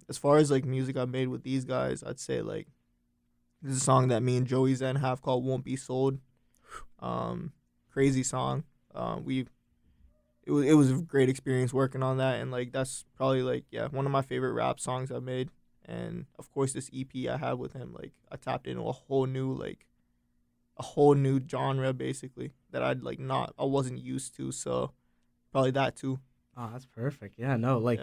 Speaker 3: As far as like music I made with these guys, I'd say like this is a song that me and Joey Zen have called "Won't Be Sold." Crazy song. It was a great experience working on that, and like that's probably like one of my favorite rap songs I've made. And of course this EP I have with him, like I tapped into a whole new genre basically that I wasn't used to, so probably that too.
Speaker 1: Oh, that's perfect. Yeah, no, like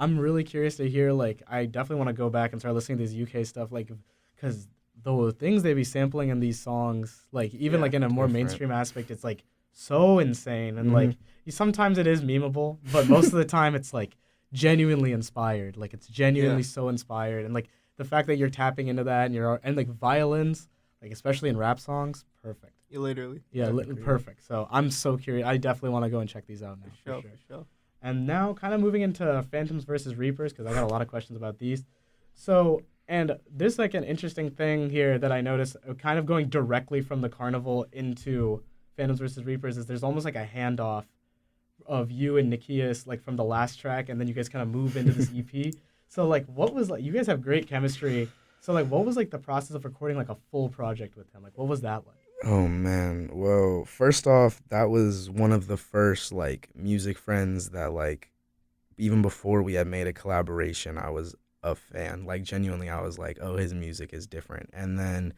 Speaker 1: I'm really curious to hear. Like, I definitely want to go back and start listening to this UK stuff, like, because the things they be sampling in these songs, like even like in a more mainstream aspect, it's like so insane, and like sometimes it is memeable, but most of the time it's like genuinely inspired. Like it's genuinely so inspired, and like the fact that you're tapping into that and like violins, like especially in rap songs, perfect.
Speaker 3: Literally.
Speaker 1: Yeah, perfect. So I'm so curious. I definitely want to go and check these out now. For sure. And now kind of moving into Phantoms versus Reapers, because I got a lot of questions about these. So, and there's like an interesting thing here that I noticed, kind of going directly from the carnival into Phantoms versus Reapers, is there's almost like a handoff of you and Nikias, like from the last track, and then you guys kind of move into this EP. So like, what was like, you guys have great chemistry. So like, what was like the process of recording like a full project with him? Like, what was that like?
Speaker 2: Oh man, well, first off, that was one of the first like music friends that like even before we had made a collaboration, I was a fan. Like genuinely, I was like, oh, his music is different. And then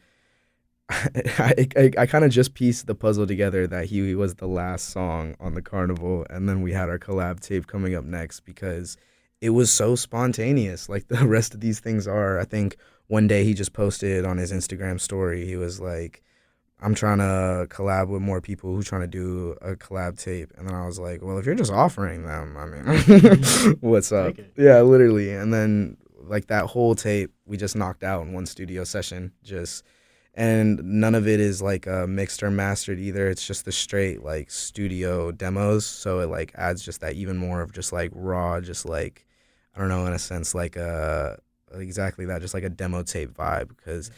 Speaker 2: I kind of just pieced the puzzle together that he was the last song on the carnival, and then we had our collab tape coming up next because it was so spontaneous, like the rest of these things are. I think one day he just posted on his Instagram story, he was like, I'm trying to collab with more people who trying to do a collab tape. And then I was like, well, if you're just offering them, I mean, what's up? Yeah, literally. And then like that whole tape we just knocked out in one studio session, and none of it is like mixed or mastered either. It's just the straight like studio demos. So it like adds just that even more of just like raw, just like, I don't know, in a sense, like exactly that, just like a demo tape vibe. Because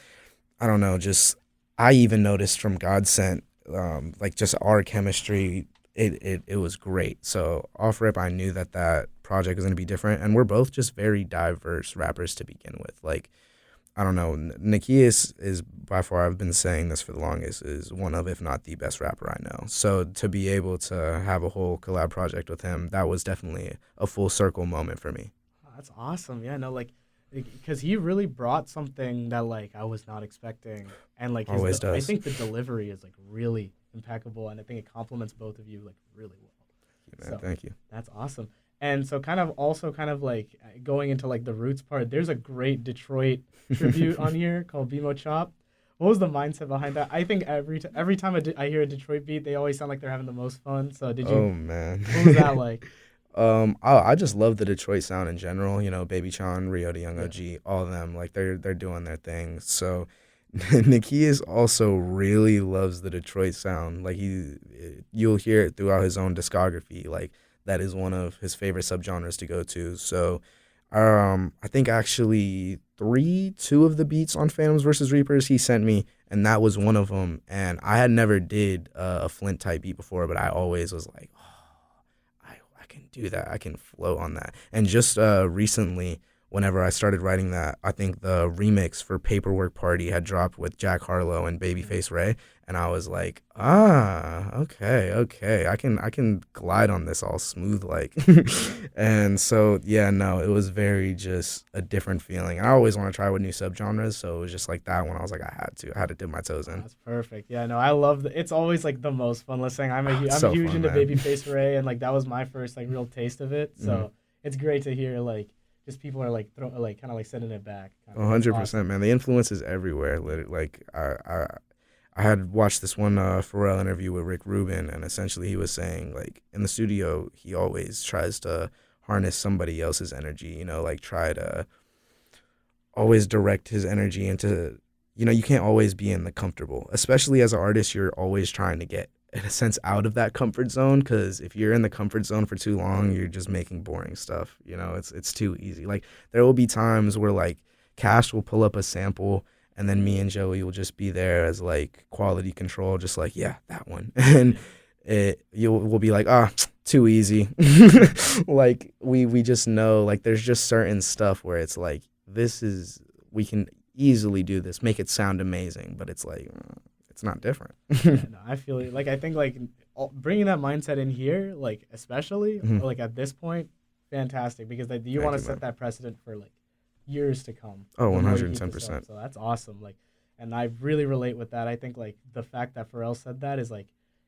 Speaker 2: I don't know, just I even noticed from God Sent, like just our chemistry, it was great. So off rip, I knew that project was going to be different. And we're both just very diverse rappers to begin with. Like, I don't know, Nikias is by far, I've been saying this for the longest, is one of, if not the best rapper I know. So to be able to have a whole collab project with him, that was definitely a full circle moment for me.
Speaker 1: Oh, that's awesome. Yeah, no, like, because he really brought something that like I was not expecting, and like
Speaker 2: always does.
Speaker 1: I think the delivery is like really impeccable, and I think it complements both of you like really well.
Speaker 2: Thank you.
Speaker 1: That's awesome. And so kind of like going into like the roots part, there's a great Detroit tribute on here called Bimo Chop. What was the mindset behind that? I think every time I hear a Detroit beat, they always sound like they're having the most fun. So did you?
Speaker 2: Oh man,
Speaker 1: what was that like?
Speaker 2: I just love the Detroit sound in general. You know, Baby Chan, Rio the Young OG, all of them. Like they're doing their thing. So Nikias also really loves the Detroit sound. Like you'll hear it throughout his own discography. Like that is one of his favorite subgenres to go to. So I think actually two of the beats on Phantoms versus Reapers he sent me, and that was one of them. And I had never did a Flint type beat before, but I always was like, oh, I can do that. I can flow on that. And just recently, whenever I started writing that, I think the remix for Paperwork Party had dropped with Jack Harlow and Babyface Ray, and I was like, okay, I can glide on this all smooth like. And so yeah, no, it was very just a different feeling. I always want to try with new subgenres, so it was just like that one. I was like, I had to dip my toes in.
Speaker 1: That's perfect. Yeah, no, I love it's always like the most fun listening. I'm
Speaker 2: So
Speaker 1: huge
Speaker 2: fun,
Speaker 1: into
Speaker 2: man.
Speaker 1: Babyface Ray, and like that was my first like real taste of it. So it's great to hear like just people are like kind of like sending it back.
Speaker 2: 100%, man. The influence is everywhere. Like I had watched this one Pharrell interview with Rick Rubin, and essentially he was saying like in the studio he always tries to harness somebody else's energy. You know, like try to always direct his energy into. You know, you can't always be in the comfortable, especially as an artist. You're always trying to get, in a sense, out of that comfort zone, because if you're in the comfort zone for too long, you're just making boring stuff. You know, it's too easy. Like there will be times where like Cash will pull up a sample, and then me and Joey will just be there as like quality control, just like, yeah, that one. And we'll be like, too easy. Like we just know, like there's just certain stuff where it's like, we can easily do this, make it sound amazing, but it's like, it's not different.
Speaker 1: Yeah, no, I feel it. Like I think like bringing that mindset in here, like especially like at this point, fantastic, because like you want to set that precedent for like years to come.
Speaker 2: Oh,
Speaker 1: the more you
Speaker 2: 110%.
Speaker 1: So that's awesome. Like, and I really relate with that. I think like the fact that Pharrell said that is like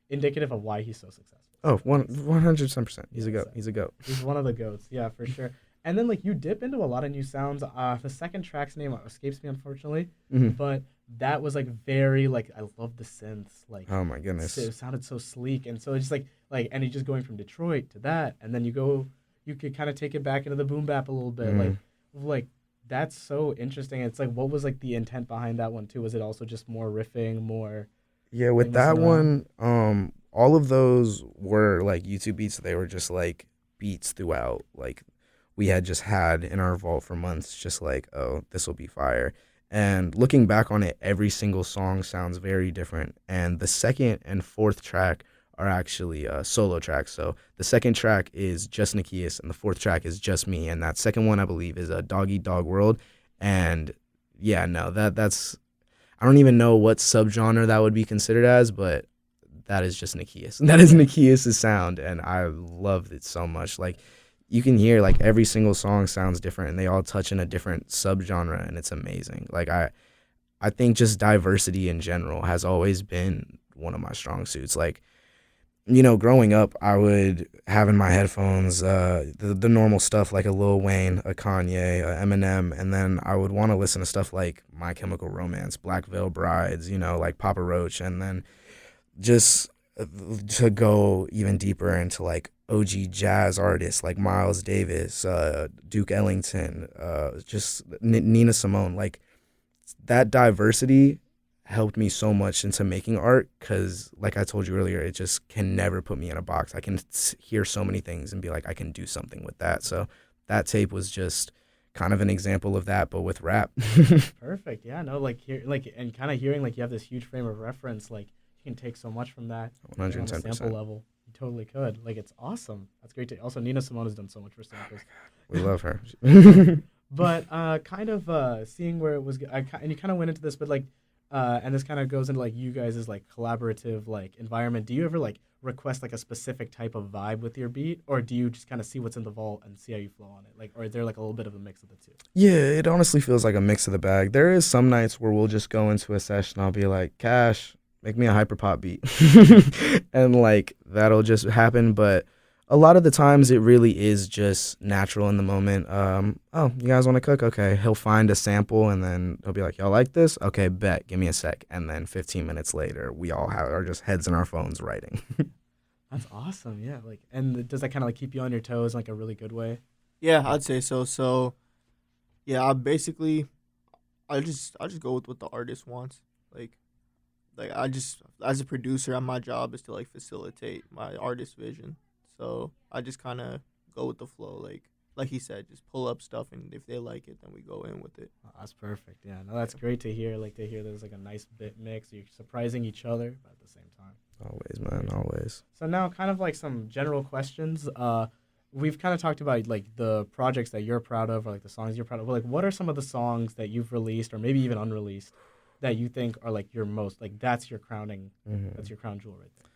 Speaker 1: indicative of why he's so successful.
Speaker 2: Oh, 110%. He's a goat. He's a goat.
Speaker 1: He's one of the goats. Yeah, for sure. And then like you dip into a lot of new sounds. The second track's name escapes me unfortunately, but that was like very like I love the synths. Like,
Speaker 2: oh my goodness,
Speaker 1: it sounded so sleek, and so it's just like and he's just going from Detroit to that, and then you could kind of take it back into the boom bap a little bit. Like that's so interesting. It's like, what was like the intent behind that one too? Was it also just more riffing, more?
Speaker 2: Yeah, with that one, all of those were like YouTube beats. They were just like beats throughout. Like we had just had in our vault for months, just like, oh, this will be fire. And looking back on it, every single song sounds very different. And the second and fourth track are actually solo tracks. So the second track is just Nikias, and the fourth track is just me. And that second one, I believe, is a Dog Eat Dog World. And yeah, no, that's I don't even know what subgenre that would be considered as, but that is just Nikias. That is Nikias' sound, and I loved it so much. Like, you can hear like every single song sounds different, and they all touch in a different subgenre, and it's amazing. Like I think just diversity in general has always been one of my strong suits. Like, you know, growing up, I would have in my headphones the normal stuff like a Lil Wayne, a Kanye, a Eminem, and then I would want to listen to stuff like My Chemical Romance, Black Veil Brides, you know, like Papa Roach, and then just to go even deeper into like OG jazz artists like Miles Davis, Duke Ellington, just Nina Simone. Like that diversity helped me so much into making art, because like I told you earlier, it just can never put me in a box. I can hear so many things and be like, I can do something with that. So that tape was just kind of an example of that, but with rap.
Speaker 1: Perfect. Yeah, no, like and kind of hearing like you have this huge frame of reference, like you can take so much from that
Speaker 2: 110%.
Speaker 1: on the sample level. You totally could. Like, it's awesome. That's great to. Also, Nina Simone has done so much for samples.
Speaker 2: We love her.
Speaker 1: But kind of seeing where it was, and you kind of went into this, but like, and this kind of goes into like you guys' like collaborative like environment. Do you ever like request like a specific type of vibe with your beat, or do you just kind of see what's in the vault and see how you flow on it? Like, or is there like a little bit of a mix of the two?
Speaker 2: Yeah, it honestly feels like a mix of the bag. There is some nights where we'll just go into a session. I'll be like, Cash, make me a hyperpop beat. And like that'll just happen. But a lot of the times it really is just natural in the moment. Oh, you guys want to cook? Okay. He'll find a sample and then he'll be like, y'all like this? Okay, bet. Give me a sec. And then 15 minutes later, we all are just heads in our phones writing.
Speaker 1: That's awesome. Yeah. Like, and does that kind of like keep you on your toes in like a really good way?
Speaker 3: Yeah, I'd say so. So, yeah, I just go with what the artist wants. Like I just, as a producer, my job is to like facilitate my artist vision. So I just kind of go with the flow. Like he said, just pull up stuff, and if they like it, then we go in with it.
Speaker 1: Oh, that's perfect. Yeah, no, that's great to hear. Like to hear there's like a nice bit mix. You're surprising each other, but at the same time.
Speaker 2: Always, man, always.
Speaker 1: So now, kind of like some general questions. we've kind of talked about like the projects that you're proud of or like the songs you're proud of. But, like, what are some of the songs that you've released or maybe even unreleased that you think are like your most like that's your crowning that's your crown jewel right there?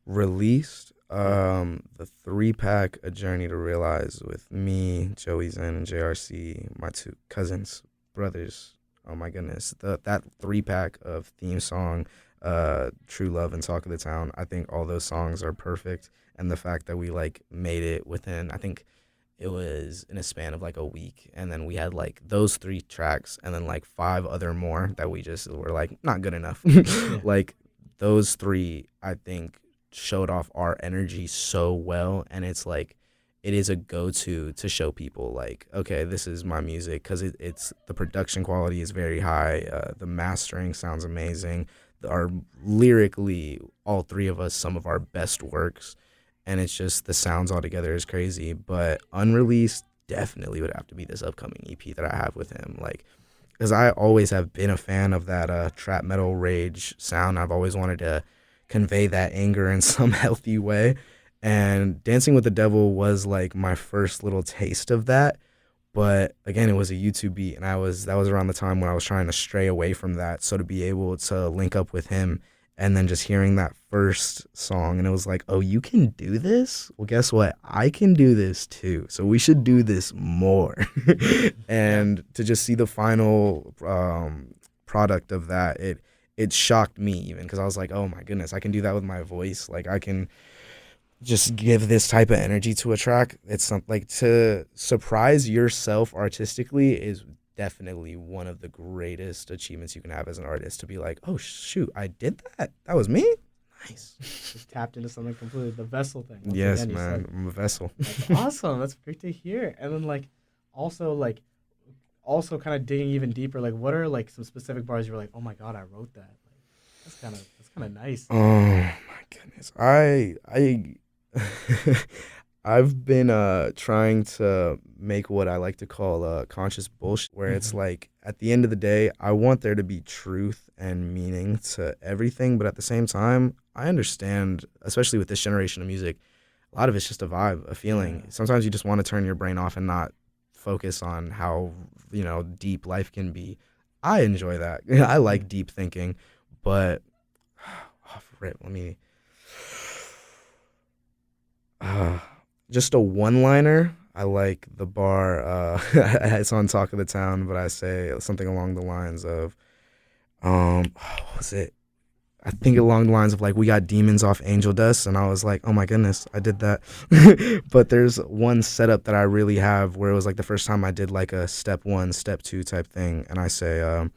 Speaker 2: Released the 3-pack A Journey to Realize with me, Joey Zen, and JRC, my 2 cousins, brothers. Oh my goodness, that 3-pack of theme song, True Love and Talk of the Town. I think all those songs are perfect, and the fact that we like made it within, I think it was in a span of like a week, and then we had like those 3 tracks and then like 5 other more that we just were like not good enough. Like those 3, I think, showed off our energy so well, and it's like it is a go-to to show people like, okay, this is my music, because it's the production quality is very high, the mastering sounds amazing, our lyrically, all 3 of us, some of our best works, and it's just the sounds all together is crazy. But unreleased definitely would have to be this upcoming EP that I have with him, like, because I always have been a fan of that trap metal rage sound. I've always wanted to convey that anger in some healthy way, and Dancing with the Devil was like my first little taste of that. But again, it was a YouTube beat, and that was around the time when I was trying to stray away from that. So to be able to link up with him and then just hearing that first song, and it was like, oh, you can do this? Well, guess what? I can do this too. So we should do this more. And to just see the final product of that, it shocked me even, because I was like, oh my goodness, I can do that with my voice. Like, I can just give this type of energy to a track. It's something like, to surprise yourself artistically is definitely one of the greatest achievements you can have as an artist, to be like, oh shoot, I did that. That was me. Nice.
Speaker 1: Just tapped into something completely. The vessel thing.
Speaker 2: Yes, again, man. I'm a vessel.
Speaker 1: That's awesome. That's great to hear. And then also kind of digging even deeper, like, what are like some specific bars you were like, oh my god, I wrote that? Like, that's kind of nice.
Speaker 2: Oh my goodness. I've been trying to make what I like to call conscious bullshit, where it's like, at the end of the day, I want there to be truth and meaning to everything, but at the same time, I understand, especially with this generation of music, a lot of it's just a vibe, a feeling. Yeah. Sometimes you just want to turn your brain off and not focus on how, deep life can be. I enjoy that. I like deep thinking, but let me just a one-liner. I like the bar. It's on Talk of the Town, but I say something along the lines of, what was it? I think along the lines of like, we got demons off angel dust, and I was like, oh my goodness, I did that. But there's one setup that I really have where it was like the first time I did like a step 1, step 2 type thing, and I say,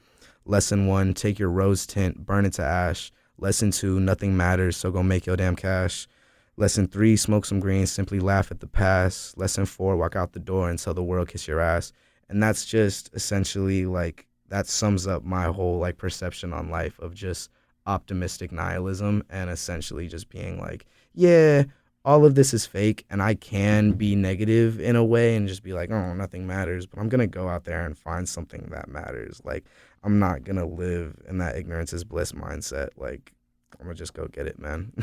Speaker 2: lesson 1, take your rose tint, burn it to ash. Lesson 2, nothing matters, so go make your damn cash. Lesson 3, smoke some green, simply laugh at the past. Lesson 4, walk out the door and tell the world kiss your ass. And that's just essentially like, that sums up my whole like perception on life of just optimistic nihilism, and essentially just being like, yeah, all of this is fake, and I can be negative in a way and just be like, oh, nothing matters, but I'm gonna go out there and find something that matters. Like, I'm not gonna live in that ignorance is bliss mindset. Like, I'm gonna just go get it, man.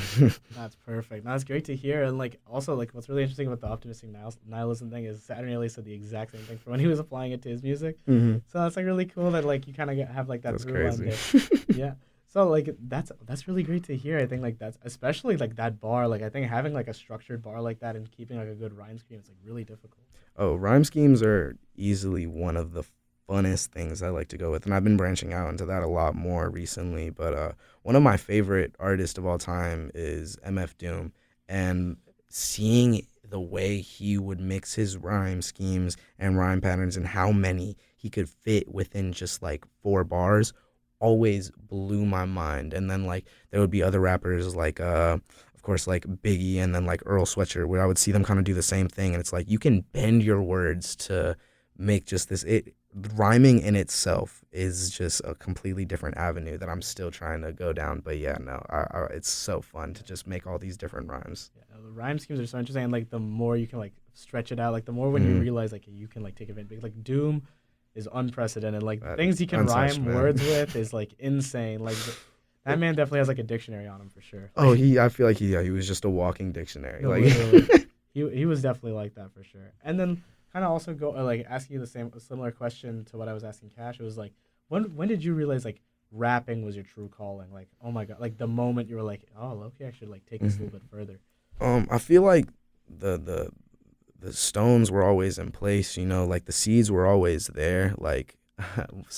Speaker 1: That's perfect. That's great to hear. And like, also, like, what's really interesting about the optimistic nihilism thing is Saturn really said the exact same thing for when he was applying it to his music. So that's like really cool that like you kind of have like that.
Speaker 2: That's
Speaker 1: through
Speaker 2: crazy.
Speaker 1: Yeah. So like that's really great to hear. I think like that's especially like that bar. Like I think having like a structured bar like that and keeping like a good rhyme scheme is like really difficult.
Speaker 2: Oh, rhyme schemes are easily one of the funnest things I like to go with, and I've been branching out into that a lot more recently. But one of my favorite artists of all time is MF Doom, and seeing the way he would mix his rhyme schemes and rhyme patterns and how many he could fit within just like 4 bars always blew my mind. And then like there would be other rappers like of course like Biggie and then like Earl Sweatshirt, where I would see them kind of do the same thing, and it's like you can bend your words to make just this. Rhyming in itself is just a completely different avenue that I'm still trying to go down. But yeah, no, it's so fun to just make all these different rhymes.
Speaker 1: Yeah, the rhyme schemes are so interesting, and like the more you can like stretch it out, like the more when you realize like you can like take advantage. Like Doom is unprecedented. Like the things he can rhyme words with is like insane. Like that man definitely has like a dictionary on him for sure.
Speaker 2: Oh, I feel like he was just a walking dictionary.
Speaker 1: No,
Speaker 2: like
Speaker 1: literally. He was definitely like that for sure. And then kind of also go like asking you the similar question to what I was asking Cash. It was like when did you realize like rapping was your true calling? Like, oh my god, like the moment you were like, oh, okay, I should like take this a little bit further.
Speaker 2: I feel like the the stones were always in place, you know, like the seeds were always there. Like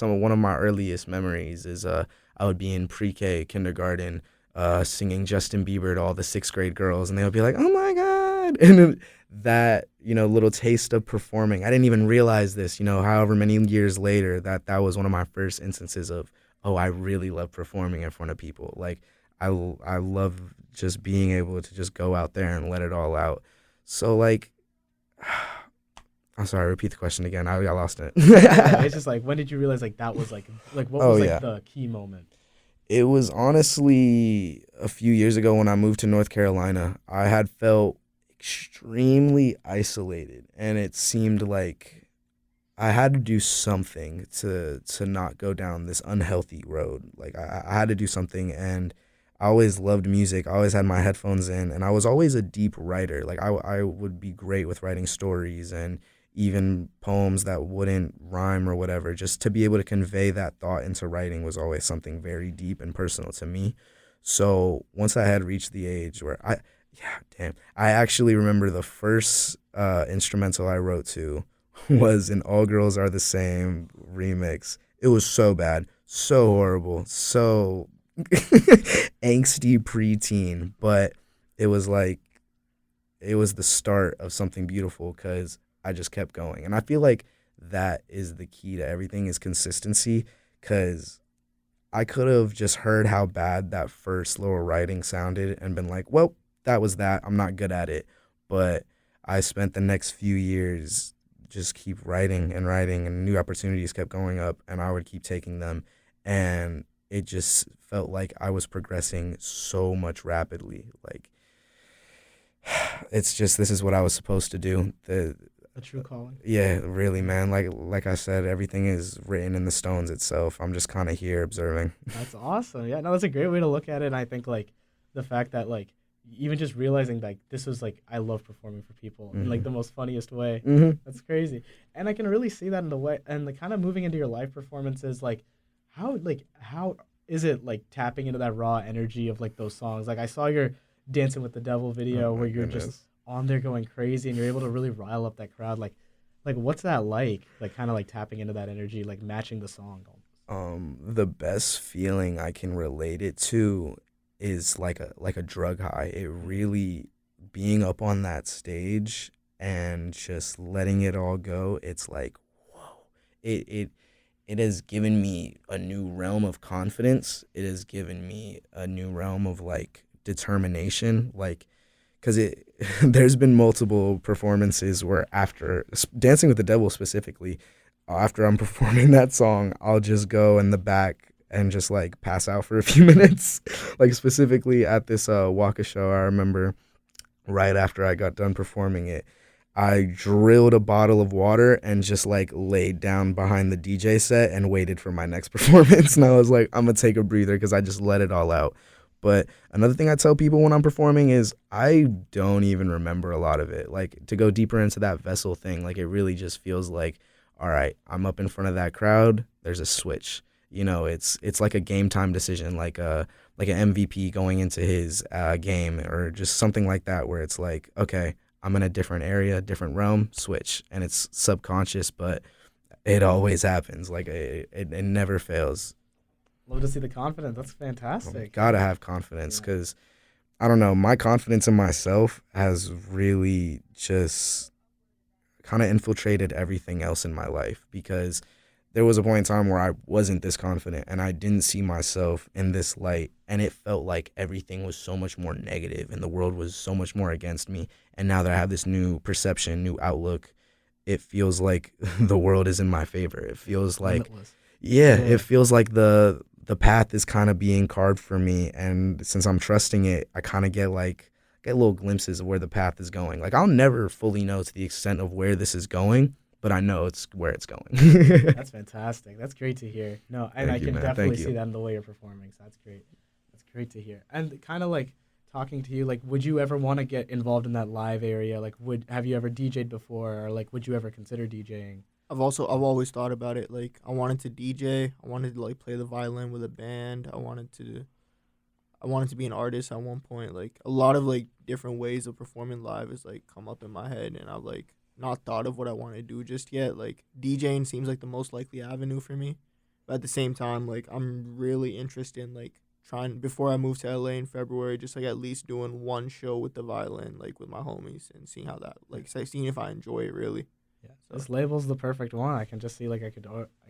Speaker 2: one of my earliest memories is I would be in pre-K kindergarten singing Justin Bieber to all the sixth grade girls, and they would be like, "Oh my God!" And then that, you know, little taste of performing. I didn't even realize this, you know, however many years later, that was one of my first instances of, oh, I really love performing in front of people. Like I love just being able to just go out there and let it all out. So like, I'm sorry, repeat the question again. I lost it.
Speaker 1: Yeah, it's just like when did you realize like that was like what was like the key moment?
Speaker 2: It was honestly a few years ago when I moved to North Carolina. I had felt extremely isolated, and it seemed like I had to do something to not go down this unhealthy road. Like I had to do something, and I always loved music. I always had my headphones in, and I was always a deep writer. Like I would be great with writing stories and even poems that wouldn't rhyme or whatever. Just to be able to convey that thought into writing was always something very deep and personal to me. So once I had reached the age where I actually remember the first instrumental I wrote to was an All Girls Are the Same remix. It was so bad, so horrible, so angsty preteen, but it was like, it was the start of something beautiful because I just kept going. And I feel like that is the key to everything, is consistency, because I could have just heard how bad that first little writing sounded and been like, well, that was that. I'm not good at it. But I spent the next few years just keep writing and writing, and new opportunities kept going up, and I would keep taking them. And it just felt like I was progressing so much rapidly. Like, it's just, this is what I was supposed to do.
Speaker 1: A true calling.
Speaker 2: Yeah, really, man. Like I said, everything is written in the stones itself. I'm just kind of here observing.
Speaker 1: That's awesome. Yeah, no, that's a great way to look at it. And I think like the fact that like even just realizing like this was like I love performing for people in like the most funniest way. That's crazy. And I can really see that in the way, and the kind of moving into your live performances, like how is it like tapping into that raw energy of like those songs? Like I saw your Dancing with the Devil video where you're just on there going crazy and you're able to really rile up that crowd. Like what's that like kind of like tapping into that energy, like matching the song?
Speaker 2: The best feeling I can relate it to is like a drug high. It really, being up on that stage and just letting it all go, it's like, whoa. It has given me a new realm of confidence. It has given me a new realm of like determination, like, because there's been multiple performances where after Dancing with the Devil specifically, after I'm performing that song, I'll just go in the back and just like pass out for a few minutes. Like specifically at this Waka show, I remember right after I got done performing it, I drilled a bottle of water and just like laid down behind the DJ set and waited for my next performance. And I was like, I'm gonna take a breather because I just let it all out. But another thing I tell people when I'm performing is I don't even remember a lot of it. Like, to go deeper into that vessel thing, like, it really just feels like, all right, I'm up in front of that crowd, there's a switch. You know, it's like a game time decision, like an MVP going into his game, or just something like that, where it's like, okay, I'm in a different area, different realm, switch. And it's subconscious, but it always happens. Like, it never fails.
Speaker 1: Love to see the confidence. That's fantastic.
Speaker 2: Gotta have confidence, because I don't know, my confidence in myself has really just kind of infiltrated everything else in my life, because there was a point in time where I wasn't this confident and I didn't see myself in this light, and it felt like everything was so much more negative and the world was so much more against me. And now that I have this new perception, new outlook, it feels like the world is in my favor. It feels like, it feels like the path is kind of being carved for me, and since I'm trusting it, I kind of get little glimpses of where the path is going. Like, I'll never fully know to the extent of where this is going, but I know it's where it's going.
Speaker 1: That's fantastic. That's great to hear. No, and I can definitely see that in the way you're performing. So that's great. That's great to hear. And kind of like talking to you, like, would you ever want to get involved in that live area? Like, have you ever DJ'd before, or like, would you ever consider DJing?
Speaker 3: I've always thought about it. Like, I wanted to DJ. I wanted to like play the violin with a band. I wanted to be an artist at one point. Like, a lot of like different ways of performing live has like come up in my head, and I've like not thought of what I want to do just yet. Like, DJing seems like the most likely avenue for me, but at the same time, like, I'm really interested in like trying before I move to LA in February, just like at least doing one show with the violin, like with my homies, and seeing how that like seeing if I enjoy it really.
Speaker 1: Yeah, so this label's the perfect one. I can just see like I could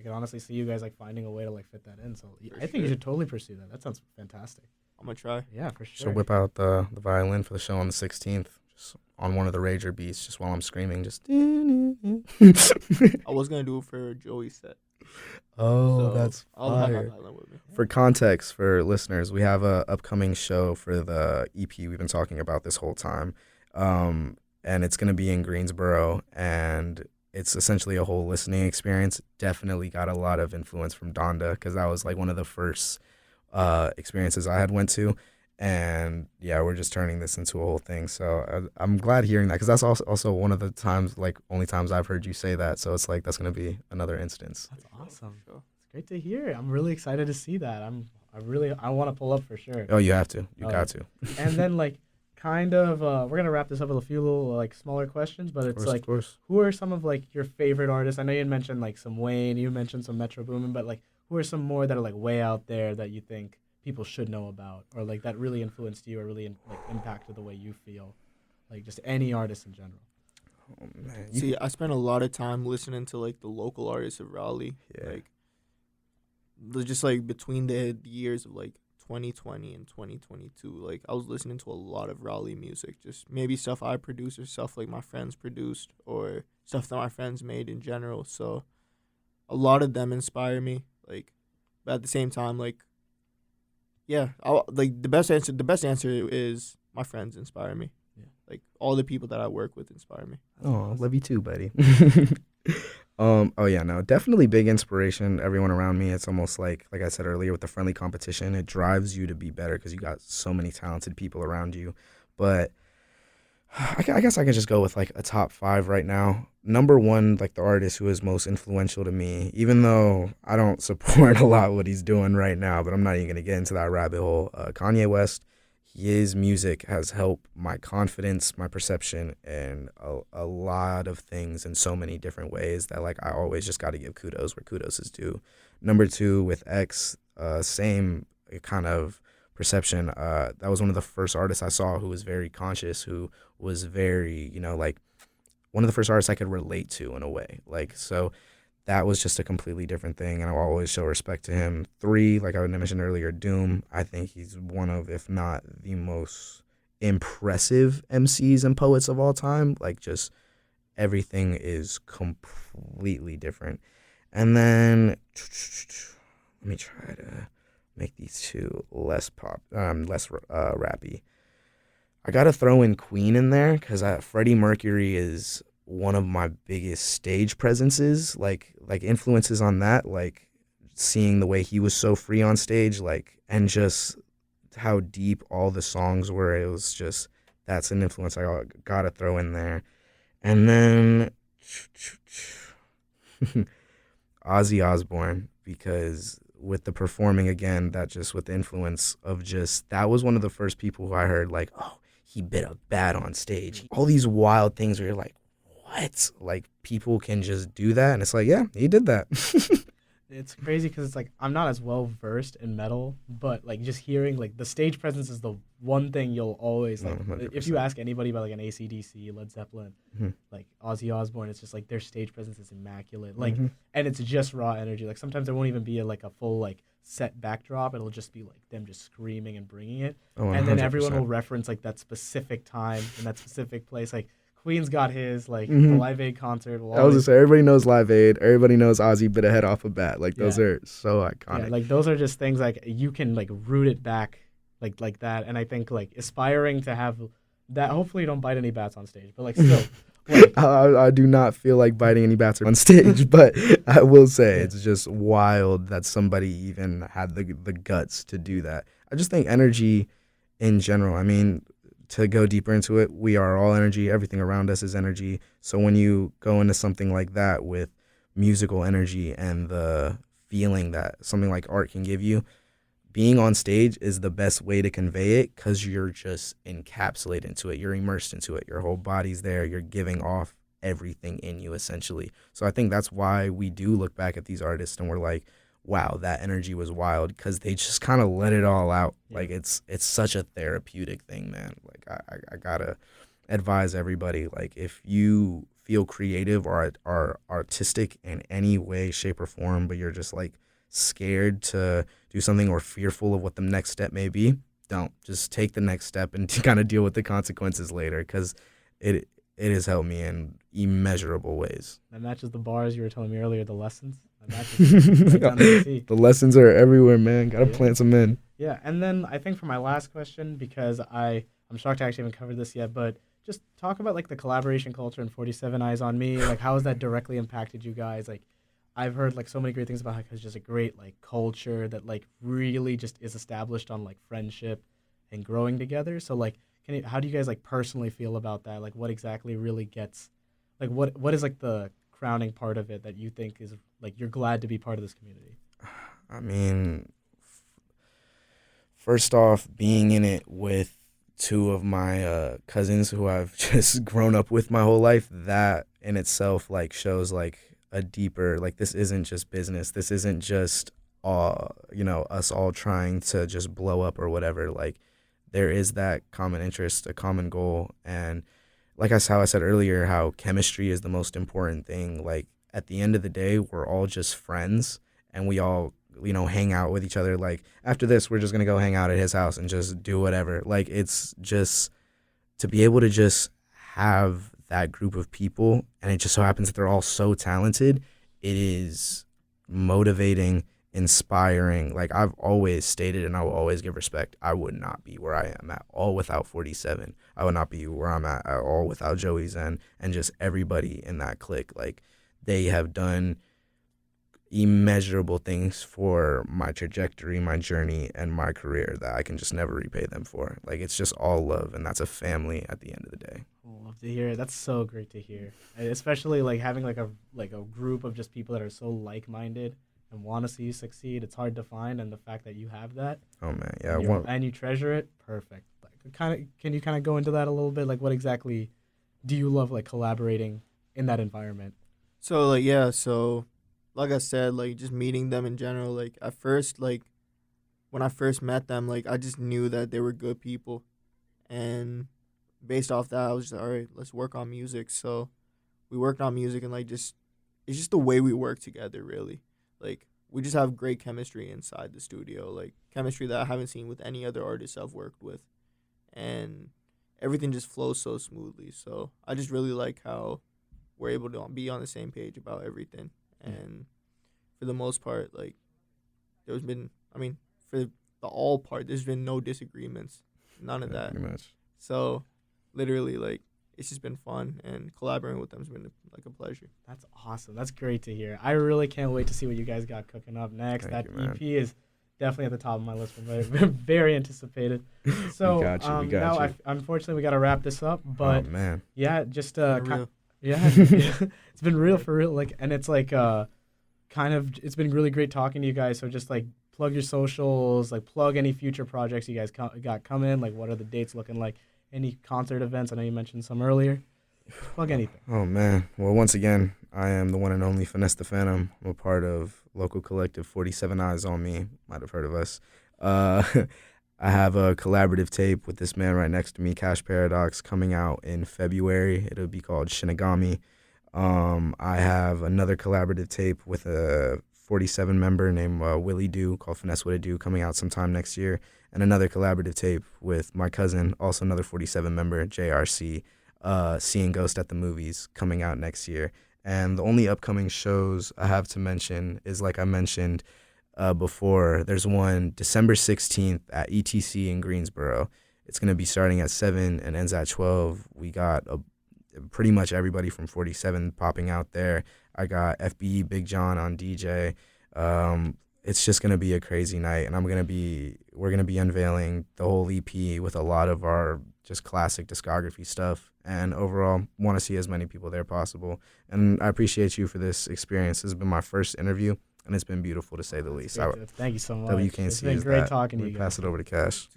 Speaker 1: honestly see you guys like finding a way to like fit that in. So I think you should totally pursue that. That sounds fantastic.
Speaker 3: I'm gonna try.
Speaker 1: Yeah, for sure.
Speaker 2: So whip out the violin for the show on the 16th, just on one of the Rager beats, just while I'm screaming, just.
Speaker 3: I was gonna do it for Joey's set.
Speaker 2: Oh,
Speaker 3: so
Speaker 2: that's
Speaker 3: I'll have my
Speaker 2: fire.
Speaker 3: violin with me.
Speaker 2: For context, for listeners, we have a upcoming show for the EP we've been talking about this whole time, and it's gonna be in Greensboro, and it's essentially a whole listening experience. Definitely got a lot of influence from Donda, because that was like one of the first experiences I had went to, and yeah, we're just turning this into a whole thing. So I'm glad hearing that, because that's also one of the times, like only times I've heard you say that. So it's like that's gonna be another instance.
Speaker 1: That's awesome. It's great to hear. I'm really excited to see that. I want to pull up for sure.
Speaker 2: Oh, you have to. You got to.
Speaker 1: And then like kind of we're gonna wrap this up with a few little like smaller questions, but it's like, who are some of like your favorite artists? I know you mentioned like some Wayne, you mentioned some Metro Boomin, but like who are some more that are like way out there that you think people should know about, or like that really influenced you or really like impacted the way you feel, like just any artist in general?
Speaker 2: Oh, man.
Speaker 3: See, I spent a lot of time listening to like the local artists of Raleigh.
Speaker 2: Yeah.
Speaker 3: Like just like between the years of like 2020 and 2022, like I was listening to a lot of Raleigh music, just maybe stuff I produced or stuff like my friends produced or stuff that my friends made in general. So a lot of them inspire me, like, but at the same time, like, yeah, the best answer is my friends inspire me.
Speaker 1: Yeah.
Speaker 3: Like all the people that I work with inspire me.
Speaker 2: Oh, love you too, buddy. Oh yeah, no, definitely big inspiration. Everyone around me, it's almost like I said earlier, with the friendly competition, it drives you to be better because you got so many talented people around you. But I guess I could just go with like a top 5 right now. Number 1, like the artist who is most influential to me, even though I don't support a lot what he's doing right now, but I'm not even gonna get into that rabbit hole. Kanye West. His music has helped my confidence, my perception, and a lot of things in so many different ways that, like, I always just got to give kudos where kudos is due. Number 2, with X, same kind of perception. That was one of the first artists I saw who was very conscious, who was very, like, one of the first artists I could relate to in a way. Like, so that was just a completely different thing, and I'll always show respect to him. 3, like I mentioned earlier, Doom. I think he's one of, if not the most impressive MCs and poets of all time. Like, just everything is completely different. And then let me try to make these 2 less rappy. I gotta throw in Queen in there because Freddie Mercury is one of my biggest stage presences, like influences on that, like seeing the way he was so free on stage, like, and just how deep all the songs were. It was just, that's an influence I gotta throw in there. And then Ozzy Osbourne, because with the performing again, that just with the influence of just, that was one of the first people who I heard like, oh, he bit a bat on stage. All these wild things where you're like, what? Like, people can just do that? And it's like, yeah, he did that.
Speaker 1: It's crazy because it's like I'm not as well versed in metal, but like just hearing like the stage presence is the one thing you'll always like.
Speaker 2: 100%.
Speaker 1: If you ask anybody about like an AC/DC, Led Zeppelin, like Ozzy Osbourne, it's just like their stage presence is immaculate. Like, and it's just raw energy. Like sometimes there won't even be like a full like set backdrop. It'll just be like them just screaming and bringing it, and then everyone will reference like that specific time and that specific place. Like Queen's got his, like, the Live Aid concert.
Speaker 2: I was just saying, everybody knows Live Aid. Everybody knows Ozzy bit a head off a bat. Like, those are so iconic.
Speaker 1: Yeah, like, those are just things, like, you can, like, root it back like that. And I think, like, aspiring to have that, hopefully you don't bite any bats on stage. But, like, still. Like,
Speaker 2: I do not feel like biting any bats on stage, but I will say it's just wild that somebody even had the guts to do that. I just think energy in general. I mean, to go deeper into it, we are all energy. Everything around us is energy. So when you go into something like that with musical energy and the feeling that something like art can give you, being on stage is the best way to convey it because you're just encapsulated into it. You're immersed into it. Your whole body's there. You're giving off everything in you, essentially. So I think that's why we do look back at these artists and we're like, wow, that energy was wild, because they just kind of let it all out. Yeah. Like, it's such a therapeutic thing, man. Like, I gotta advise everybody, like, if you feel creative or are artistic in any way, shape, or form, but you're just like scared to do something or fearful of what the next step may be, don't. Just take the next step and kind of deal with the consequences later, because it has helped me in immeasurable ways.
Speaker 1: That matches the bars you were telling me earlier, the lessons. The
Speaker 2: lessons are everywhere, man. Gotta plant some in.
Speaker 1: Yeah, and then I think for my last question, because I'm shocked I actually haven't covered this yet, but just talk about like the collaboration culture in 47 Eyes on Me. Like, how has that directly impacted you guys? Like, I've heard like so many great things about how it's just a great like culture that like really just is established on like friendship and growing together. So like, how do you guys like personally feel about that? Like, what exactly really gets, like what is like the crowning part of it that you think is like you're glad to be part of this community?
Speaker 2: I mean, first off, being in it with two of my cousins who I've just grown up with my whole life, that in itself like shows like a deeper, like, this isn't just business. This isn't just us all trying to just blow up or whatever. Like, there is that common interest, a common goal. And like how I said earlier, how chemistry is the most important thing. Like, at the end of the day, we're all just friends, and we all, hang out with each other. Like, after this, we're just going to go hang out at his house and just do whatever. Like, it's just to be able to just have that group of people, and it just so happens that they're all so talented. It is motivating, inspiring. Like, I've always stated, and I will always give respect, I would not be where I am at all without 47. I would not be where I'm at all without Joey Zen and just everybody in that clique. Like, they have done immeasurable things for my trajectory, my journey, and my career that I can just never repay them for. Like, it's just all love, and that's a family at the end of the day.
Speaker 1: Love to hear it. That's so great to hear, especially like having like a group of just people that are so like-minded and want to see you succeed. It's hard to find, and the fact that you have that,
Speaker 2: oh man, yeah,
Speaker 1: and you treasure it, perfect. Like, can you kind of go into that a little bit? Like, what exactly do you love, like, collaborating in that environment?
Speaker 3: So like, yeah, so like I said, like, just meeting them in general, like, at first, like, when I first met them, like, I just knew that they were good people, and based off that, I was just, all right, let's work on music. So we worked on music, and like, it's just the way we work together, really. Like, we just have great chemistry inside the studio, like chemistry that I haven't seen with any other artists I've worked with, and everything just flows so smoothly. So I just really like how we're able to be on the same page about everything. And for the most part, like, for the all part, there's been no disagreements, none of that.
Speaker 2: Pretty much.
Speaker 3: So literally, like, it's just been fun, and collaborating with them has been like a pleasure.
Speaker 1: That's awesome. That's great to hear. I really can't wait to see what you guys got cooking up next.
Speaker 2: Thank
Speaker 1: that
Speaker 2: you,
Speaker 1: EP is definitely at the top of my list. Very, very anticipated. So
Speaker 2: we got you.
Speaker 1: Unfortunately, we got to wrap this up. But
Speaker 2: man,
Speaker 1: yeah, just
Speaker 3: Yeah,
Speaker 1: it's been real for real. Like, and it's like it's been really great talking to you guys. So just like plug your socials, like plug any future projects you guys got coming. Like, what are the dates looking like? Any concert events? I know you mentioned some earlier. Plug anything.
Speaker 2: Oh man. Well, once again, I am the one and only Finesse the Phantom. I'm a part of local collective 47 Eyes on Me. Might have heard of us. I have a collaborative tape with this man right next to me, Cash Paradox, coming out in February. It'll be called Shinigami. I have another collaborative tape with a 47 member named Willie Do called Finesse What It Do, coming out sometime next year. And another collaborative tape with my cousin, also another 47 member, JRC, Seeing Ghost at the Movies, coming out next year. And the only upcoming shows I have to mention is, like I mentioned before, there's one December 16th at ETC in Greensboro. It's going to be starting at 7 and ends at 12. We got pretty much everybody from 47 popping out there. I got FBE Big John on DJ. it's just gonna be a crazy night, and we're gonna be unveiling the whole EP with a lot of our just classic discography stuff. And overall, want to see as many people there possible. And I appreciate you for this experience. This has been my first interview, and it's been beautiful to say the least.
Speaker 1: Thank you so much.
Speaker 2: WKNC
Speaker 1: it's been
Speaker 2: is
Speaker 1: great
Speaker 2: that.
Speaker 1: talking to you.
Speaker 2: Pass it over to Cash.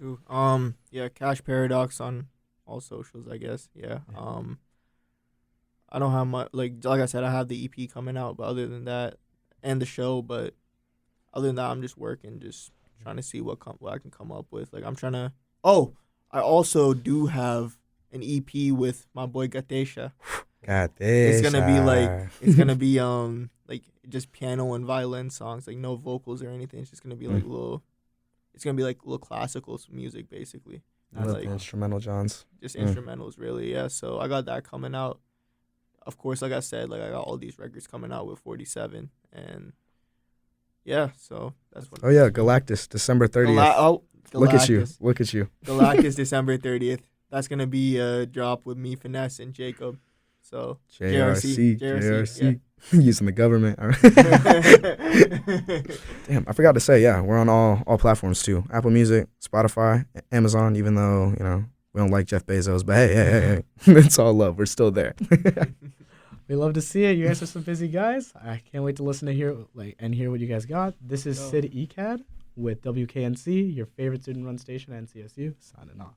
Speaker 3: Yeah, Cash Paradox on all socials, I guess. Yeah. I don't have much, like I said, I have the EP coming out, but other than that, and the show, but other than that, I'm just working, just trying to see what I can come up with. Like, I'm trying to. Oh, I also do have an EP with my boy Gatesha. It's gonna be like just piano and violin songs, like no vocals or anything. It's just gonna be like little classical music basically.
Speaker 2: Like instrumental Johns.
Speaker 3: Just instrumentals, really. Yeah. So I got that coming out. Of course, like I said, like I got all these records coming out with 47, and yeah. So that's what.
Speaker 2: Oh yeah, Galactus, December 30th.
Speaker 3: Galactus.
Speaker 2: Look at you.
Speaker 3: Galactus, December 30th. That's gonna be a drop with me, Finesse, and Jacob. So
Speaker 2: JRC.
Speaker 3: Yeah.
Speaker 2: Using the government. Damn, I forgot to say, yeah, we're on all platforms too. Apple Music, Spotify, Amazon, even though, we don't like Jeff Bezos, but hey. It's all love. We're still there.
Speaker 1: We love to see it. You guys are some busy guys. I can't wait to listen to hear what you guys got. This is Sid ECAD with WKNC, your favorite student run station at NCSU, signing off.